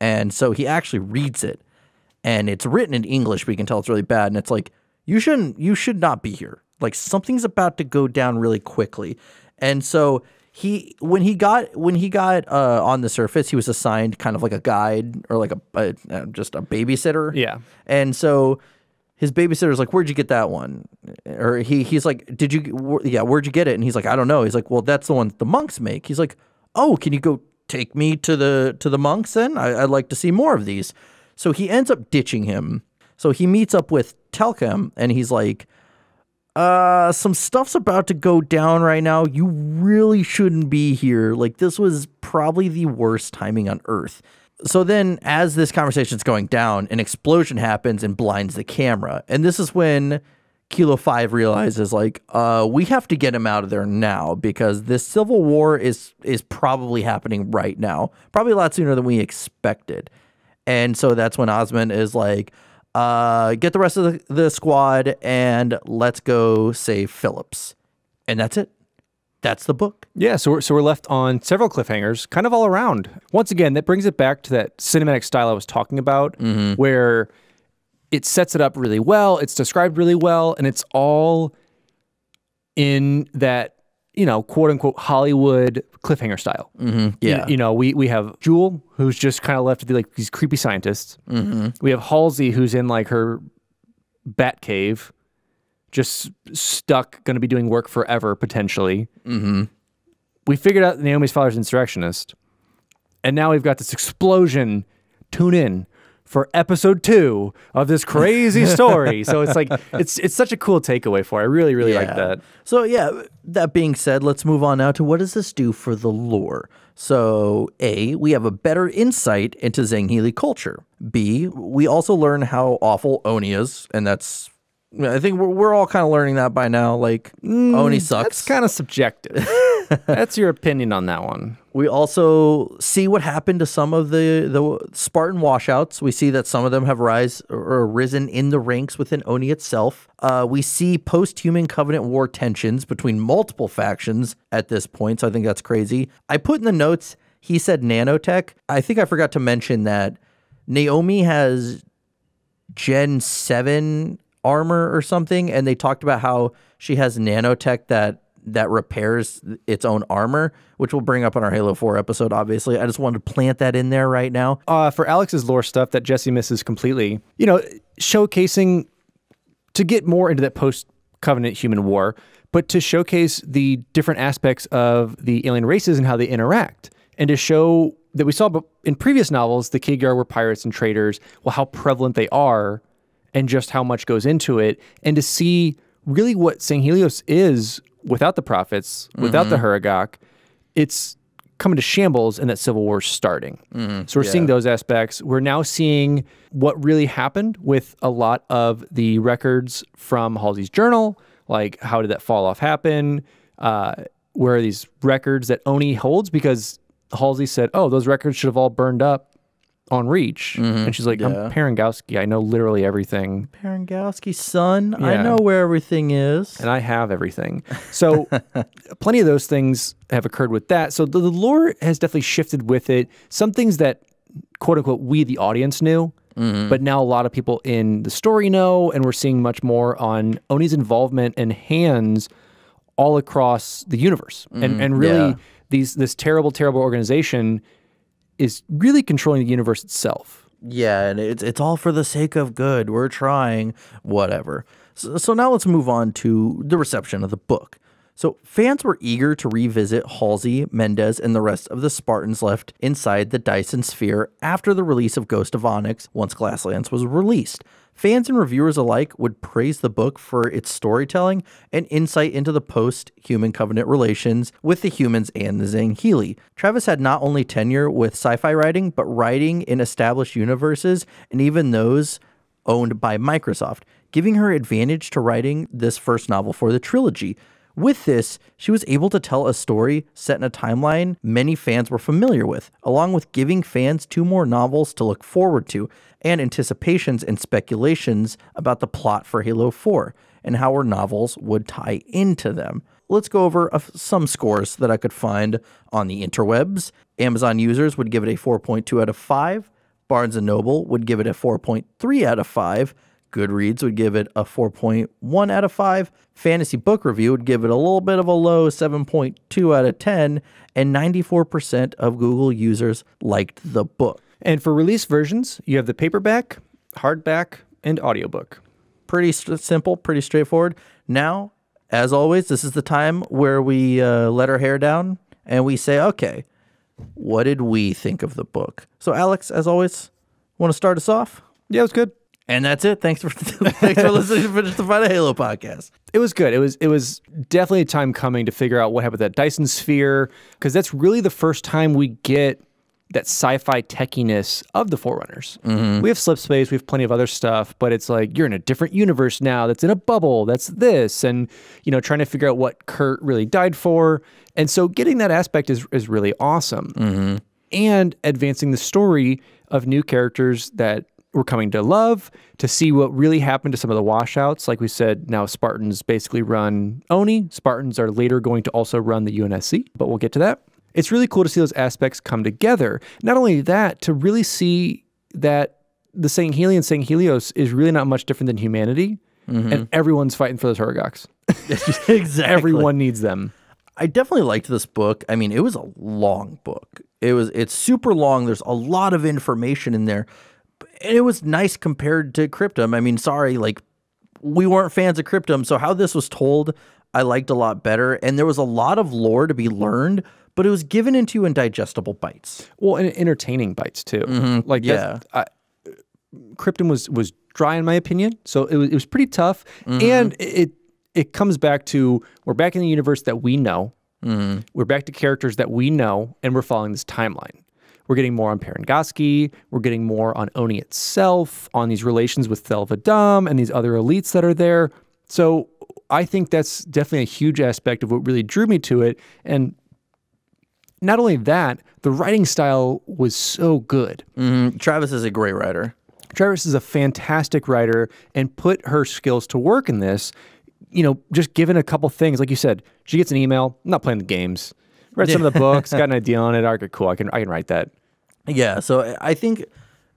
And so he actually reads it, and it's written in English, but you can tell it's really bad. And it's like, you should not be here. Like, something's about to go down really quickly. And so when he got on the surface, he was assigned kind of like a guide or like just a babysitter. Yeah. And so his babysitter's like, where'd you get that one? Or he's like, where'd you get it? And he's like, I don't know. He's like, well, that's the one the monks make. He's like, oh, can you go take me to the monks then? I'd like to see more of these. So he ends up ditching him. So he meets up with Telkem, and he's like, some stuff's about to go down right now. You really shouldn't be here. Like, this was probably the worst timing on Earth. So then, as this conversation's going down, an explosion happens and blinds the camera. And this is when Kilo 5 realizes, like, we have to get him out of there now because this civil war is probably happening right now. Probably a lot sooner than we expected. And so that's when Osmond is like, get the rest of the squad and let's go save Phillips. And that's it. That's the book. Yeah, so we're left on several cliffhangers, kind of all around. Once again, that brings it back to that cinematic style I was talking about, where it sets it up really well, it's described really well, and it's all in that, you know, quote unquote Hollywood cliffhanger style. Yeah. You know, we have Jewel, who's just kind of left to be like these creepy scientists. We have Halsey, who's in like her bat cave, just stuck, going to be doing work forever, potentially. We figured out Naomi's father's insurrectionist, and now we've got this explosion. Tune in for episode 2 of this crazy story. So it's like, it's such a cool takeaway for it. I really, really like that. So yeah, that being said, let's move on now to what does this do for the lore? So A, we have a better insight into Sangheili culture. B, we also learn how awful Oni is, and that's, I think we're all kind of learning that by now. Like, Oni sucks. That's kind of subjective. That's your opinion on that one. We also see what happened to some of the Spartan washouts. We see that some of them have risen in the ranks within Oni itself. We see post-human Covenant war tensions between multiple factions at this point, so I think that's crazy. I put in the notes, he said nanotech. I think I forgot to mention that Naomi has Gen 7 armor or something, and they talked about how she has nanotech that repairs its own armor, which we'll bring up on our Halo 4 episode, obviously. I just wanted to plant that in there right now. For Alex's lore stuff that Jesse misses completely, you know, showcasing to get more into that post-Covenant human war, but to showcase the different aspects of the alien races and how they interact, and to show that we saw in previous novels, the Kigar were pirates and traders, well, how prevalent they are and just how much goes into it. And to see really what Sangheili is without the prophets, without the Huragok, it's coming to shambles and that civil war is starting. So we're seeing those aspects. We're now seeing what really happened with a lot of the records from Halsey's journal, like how did that fall off happen? Where are these records that Oni holds? Because Halsey said, oh, those records should have all burned up on Reach. And she's like, I'm Parangowski. I know literally everything. Parangowski, son. Yeah. I know where everything is. And I have everything. So plenty of those things have occurred with that. So the lore has definitely shifted with it. Some things that, quote unquote, we, the audience, knew. But now a lot of people in the story know, and we're seeing much more on Oni's involvement and hands all across the universe. And really, this terrible, terrible organization is really controlling the universe itself. Yeah, and it's all for the sake of good. We're trying, whatever. So now let's move on to the reception of the book. So fans were eager to revisit Halsey, Mendez, and the rest of the Spartans left inside the Dyson sphere after the release of Ghosts of Onyx once Glasslands was released. Fans and reviewers alike would praise the book for its storytelling and insight into the post-human covenant relations with the humans and the Sangheili. Travis had not only tenure with sci-fi writing, but writing in established universes and even those owned by Microsoft, giving her advantage to writing this first novel for the trilogy. With this, she was able to tell a story set in a timeline many fans were familiar with, along with giving fans 2 more novels to look forward to, and anticipations and speculations about the plot for Halo 4, and how her novels would tie into them. Let's go over some scores that I could find on the interwebs. Amazon users would give it a 4.2 out of 5. Barnes & Noble would give it a 4.3 out of 5. Goodreads would give it a 4.1 out of 5. Fantasy Book Review would give it a little bit of a low 7.2 out of 10. And 94% of Google users liked the book. And for release versions, you have the paperback, hardback, and audiobook. Pretty simple, pretty straightforward. Now, as always, this is the time where we let our hair down and we say, okay, what did we think of the book? So, Alex, as always, want to start us off? Yeah, it was good. And that's it. Thanks for listening to Finish the Fight of Halo podcast. It was good. It was definitely a time coming to figure out what happened with that Dyson sphere, because that's really the first time we get that sci-fi techiness of the Forerunners. We have slip space, we have plenty of other stuff, but it's like you're in a different universe now that's in a bubble, that's this, and trying to figure out what Kurt really died for. And so getting that aspect is really awesome. And advancing the story of new characters that we're coming to love, to see what really happened to some of the washouts. Like we said, now Spartans basically run Oni. Spartans are later going to also run the UNSC, but we'll get to that. It's really cool to see those aspects come together. Not only that, to really see that the Sangheili and Sanghelios is really not much different than humanity, and everyone's fighting for those Huragoks. Exactly. Everyone needs them. I definitely liked this book. I mean, it was a long book. It's super long. There's a lot of information in there. And it was nice compared to Cryptum. I mean, sorry, like, we weren't fans of Cryptum, so how this was told, I liked a lot better. And there was a lot of lore to be learned, but it was given into you in digestible bites. Well, and entertaining bites, too. Like, yeah. Cryptum was dry, in my opinion, so it was pretty tough. And it comes back to, we're back in the universe that we know. We're back to characters that we know, and we're following this timeline. We're getting more on Parangowski. We're getting more on Oni itself, on these relations with Thelvadam and these other elites that are there. So I think that's definitely a huge aspect of what really drew me to it. And not only that, the writing style was so good. Travis is a great writer. Travis is a fantastic writer and put her skills to work in this. Just given a couple things, like you said, she gets an email. I'm not playing the games. Read some of the books, got an idea on it. Okay, cool. I can write that. Yeah, so I think,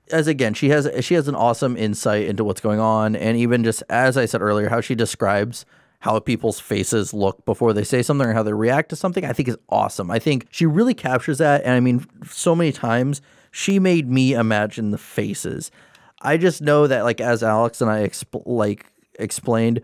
she has an awesome insight into what's going on, and even just as I said earlier, how she describes how people's faces look before they say something or how they react to something, I think is awesome. I think she really captures that, and I mean, so many times she made me imagine the faces. I just know that, like, as Alex and I explained,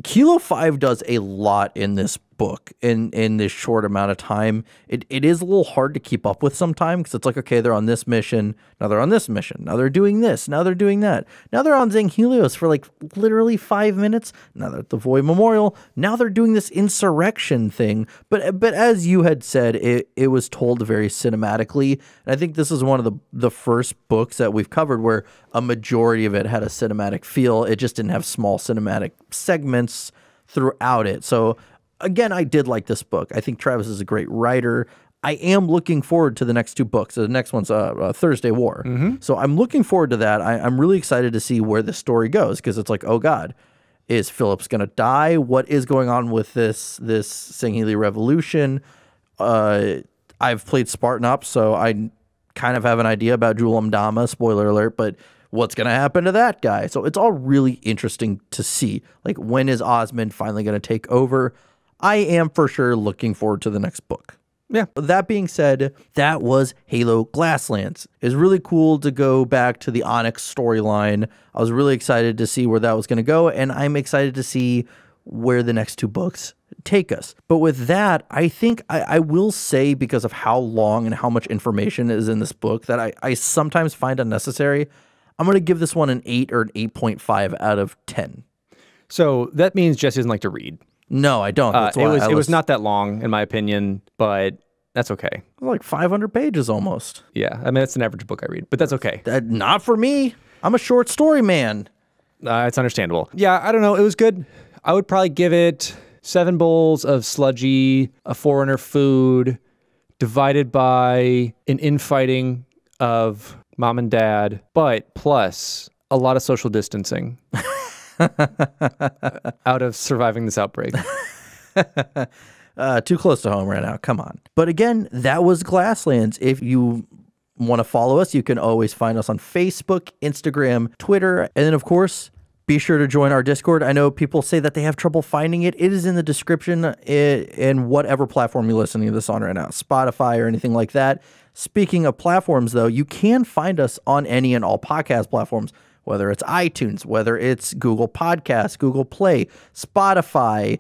Kilo 5 does a lot in this book in this short amount of time. It is a little hard to keep up with sometimes because it's like, okay, they're on this mission, now they're on this mission, now they're doing this, now they're doing that, now they're on Sangheili for like literally 5 minutes, now they're at the Void Memorial, now they're doing this insurrection thing. But as you had said, it was told very cinematically, and I think this is one of the first books that we've covered where a majority of it had a cinematic feel. It just didn't have small cinematic segments throughout it. So again, I did like this book. I think Travis is a great writer. I am looking forward to the next two books. So the next one's Thursday War. So I'm looking forward to that. I'm really excited to see where the story goes because it's like, oh God, is Phillips going to die? What is going on with this Sangheili revolution? I've played Spartan Up, so I kind of have an idea about Julam Dama, spoiler alert, but what's going to happen to that guy? So it's all really interesting to see. Like, when is Osmond finally going to take over? I am for sure looking forward to the next book. Yeah. That being said, that was Halo Glasslands. It's really cool to go back to the Onyx storyline. I was really excited to see where that was going to go, and I'm excited to see where the next two books take us. But with that, I think I will say, because of how long and how much information is in this book that I sometimes find unnecessary, I'm going to give this one an 8 or an 8.5 out of 10. So that means Jesse doesn't like to read. No, I don't. That's why it was not that long, in my opinion, but that's okay. Like 500 pages almost. Yeah, I mean, that's an average book I read, but that's okay. Not for me. I'm a short story man. It's understandable. Yeah, I don't know. It was good. I would probably give it 7 bowls of sludgy, a Forerunner food, divided by an infighting of mom and dad, but plus a lot of social distancing out of surviving this outbreak. Too close to home right now. Come on. But again, that was Glasslands. If you want to follow us, you can always find us on Facebook, Instagram, Twitter, and then, of course, be sure to join our Discord. I know people say that they have trouble finding it. It is in the description in whatever platform you're listening to this on right now, Spotify or anything like that. Speaking of platforms, though, you can find us on any and all podcast platforms, whether it's iTunes, whether it's Google Podcasts, Google Play, Spotify,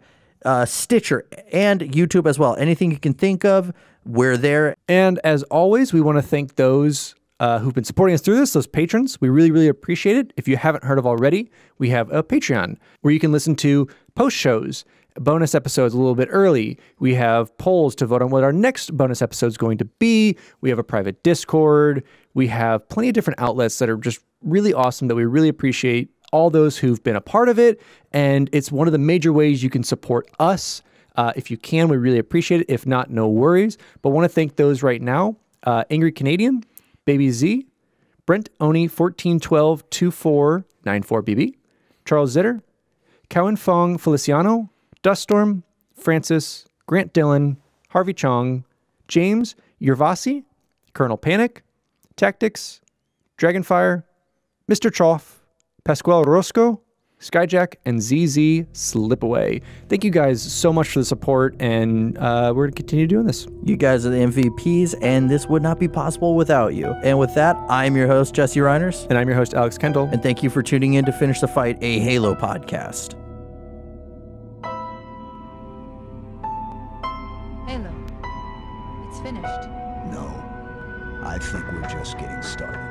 Stitcher, and YouTube as well. Anything you can think of, we're there. And as always, we want to thank those who've been supporting us through this, those patrons. We really, really appreciate it. If you haven't heard of already, we have a Patreon where you can listen to post shows, bonus episodes a little bit early. We have polls to vote on what our next bonus episode is going to be. We have a private Discord. We have plenty of different outlets that are just really awesome that we really appreciate all those who've been a part of it. And it's one of the major ways you can support us. If you can, we really appreciate it. If not, no worries. But want to thank those right now. AngryCanadien, Baby Z, Brent Oni 14122494BB, Charles Zitter, Cowyn Fong-Feliciano, Duststorm, Francis, Grant Dillon, Harvey Chong, James, Yervasi, Colonel Panic, Taqtix, DragonFire, Mr. Chofe, Pascual Orozco, Skyjack, and ZZ Slipaway. Thank you guys so much for the support, and we're going to continue doing this. You guys are the MVPs, and this would not be possible without you. And with that, I'm your host, Jesse Reiners. And I'm your host, Alex Kendall. And thank you for tuning in to Finish the Fight, a Halo podcast. Halo. It's finished. No. I think we're just getting started.